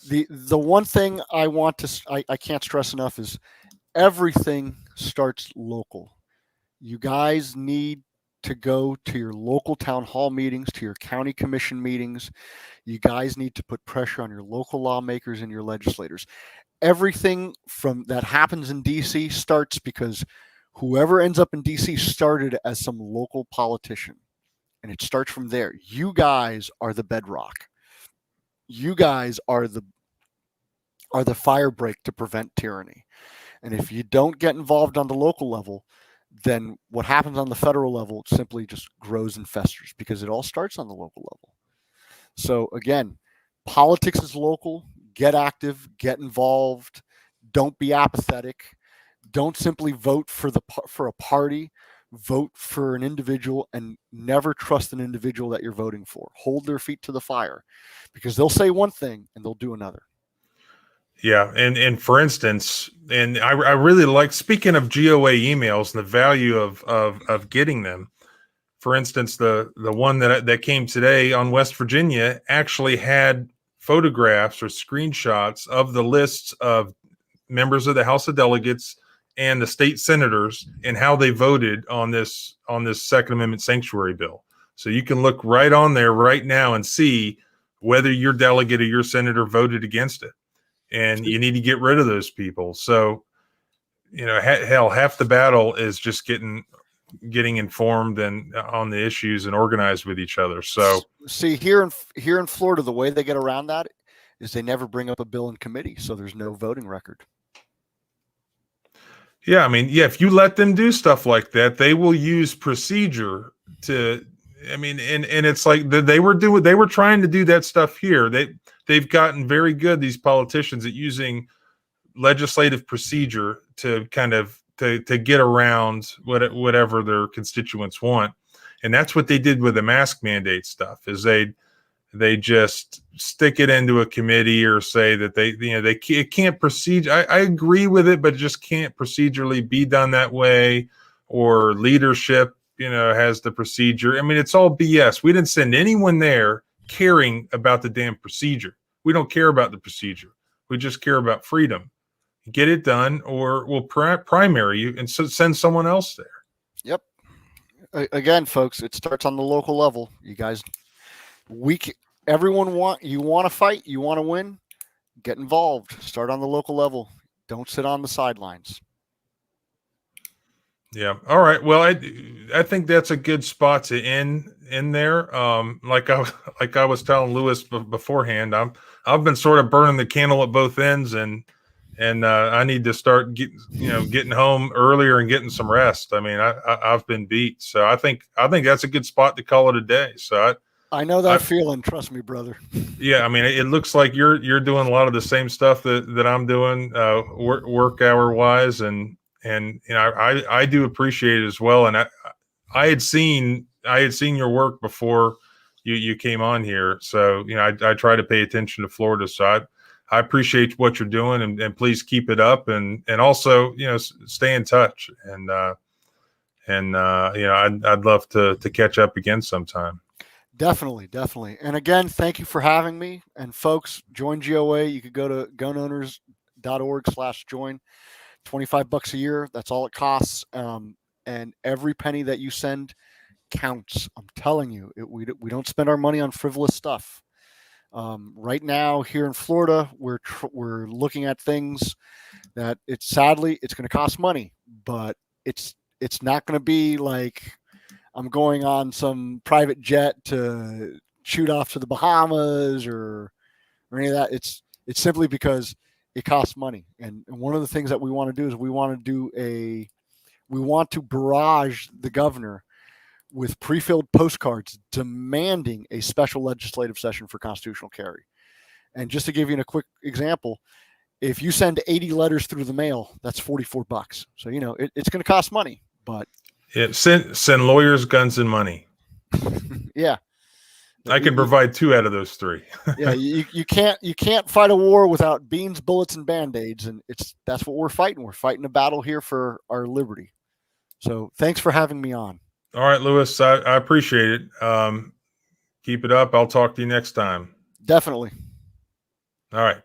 The one thing I can't stress enough is everything starts local. You guys need to go to your local town hall meetings, to your county commission meetings. You guys need to put pressure on your local lawmakers and your legislators. Everything from that happens in DC starts because whoever ends up in DC started as some local politician, and it starts from there. You guys are the bedrock. You guys are the fire break to prevent tyranny. And if you don't get involved on the local level, then what happens on the federal level simply just grows and festers because it all starts on the local level. So again, politics is local. Get active, get involved. Don't be apathetic. Don't simply vote for a party. Vote for an individual, and never trust an individual that you're voting for. Hold their feet to the fire, because they'll say one thing and they'll do another. Yeah, and for instance, and I really like, speaking of GOA emails and the value of getting them. For instance, the one that came today on West Virginia actually had photographs or screenshots of the lists of members of the House of Delegates and the state senators and how they voted on this Second Amendment sanctuary bill. So you can look right on there right now and see whether your delegate or your senator voted against it. And you need to get rid of those people. So, hell, half the battle is just getting informed and on the issues and organized with each other. So see, here in Florida, the way they get around that is they never bring up a bill in committee. So there's no voting record. Yeah. I mean, if you let them do stuff like that, they will use procedure to, and it's like they were trying to do that stuff here. They've gotten very good, these politicians, at using legislative procedure to kind of to get around whatever their constituents want. And that's what they did with the mask mandate stuff, is they they just stick it into a committee or say that it can't proceed. I agree with it, but it just can't procedurally be done that way, or leadership, has the procedure. I mean, it's all BS. We didn't send anyone there caring about the damn procedure. We don't care about the procedure. We just care about freedom. Get it done, or we'll primary you and send someone else there. Yep. Again, folks, it starts on the local level. You guys, everyone you want to fight, you want to win, get involved. Start on the local level. Don't sit on the sidelines. Yeah. All right. Well, I think that's a good spot to end in there. Like I was telling Lewis beforehand, I've been sort of burning the candle at both ends, and I need to start getting home earlier and getting some rest. I mean, I've been beat, so I think that's a good spot to call it a day. So I know that feeling. Trust me, brother. Yeah, I mean, it looks like you're doing a lot of the same stuff that I'm doing, work hour wise, and I do appreciate it as well. And I had seen your work before you came on here, so I try to pay attention to Florida. So I appreciate what you're doing, and please keep it up, and also stay in touch, and I'd love to catch up again sometime. Definitely. And again, thank you for having me. And folks, join GOA. You could go to gunowners.org/join. $25 a year. That's all it costs. And every penny that you send counts. I'm telling you, we don't spend our money on frivolous stuff. Right now here in Florida, we're looking at things that sadly it's going to cost money, but it's not going to be like I'm going on some private jet to shoot off to the Bahamas or any of that. It's simply because it costs money. And one of the things that we want to do is we want to barrage the governor with pre-filled postcards demanding a special legislative session for constitutional carry. And just to give you a quick example, if you send 80 letters through the mail, that's $44. So, it's going to cost money, but send lawyers, guns, and money. Yeah. I can provide 2 out of those 3. Yeah, you can't fight a war without beans, bullets, and band-aids, and that's what we're fighting. We're fighting a battle here for our liberty. So thanks for having me on. All right, Lewis, I appreciate it. Keep it up. I'll talk to you next time. Definitely. All right.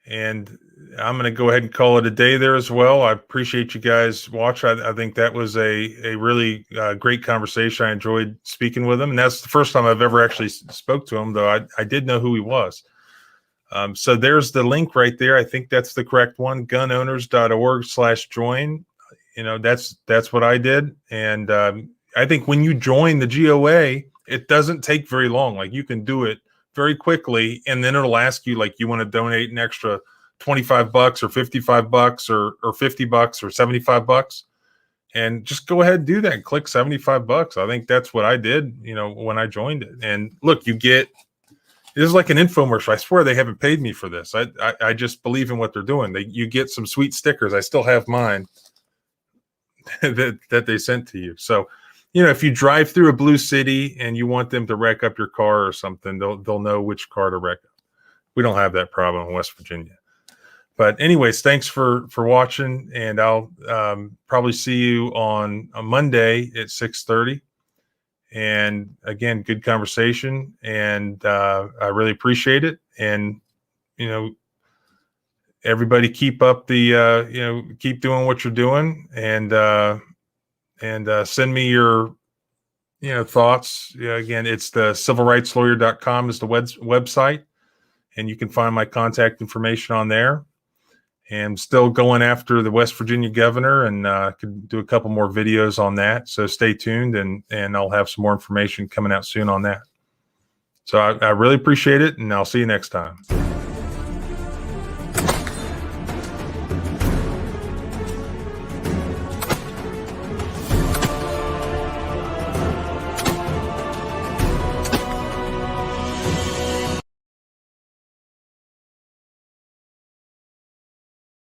And I'm going to go ahead and call it a day there as well. I appreciate you guys watch. I think that was a really great conversation. I enjoyed speaking with him. And that's the first time I've ever actually spoke to him, though I did know who he was. So there's the link right there. I think that's the correct one, gunowners.org/join. That's what I did. And I think when you join the GOA, it doesn't take very long. Like, you can do it very quickly, and then it'll ask you, like, you want to donate an extra $25 or $55 or $50 or $75, and just go ahead and do that and click $75. I think that's what I did, when I joined it. And look, this is like an infomercial. I swear they haven't paid me for this. I just believe in what they're doing. You get some sweet stickers. I still have mine that they sent to you. So, if you drive through a blue city and you want them to wreck up your car or something, they'll know which car to wreck up. We don't have that problem in West Virginia. But anyways, thanks for watching, and I'll probably see you on a Monday at 6:30. And again, good conversation, and I really appreciate it. And everybody keep up keep doing what you're doing, and send me your thoughts. Again, it's the civilrightslawyer.com is the website, and you can find my contact information on there. And still going after the West Virginia governor, and could do a couple more videos on that. So stay tuned, and I'll have some more information coming out soon on that. So I really appreciate it, and I'll see you next time.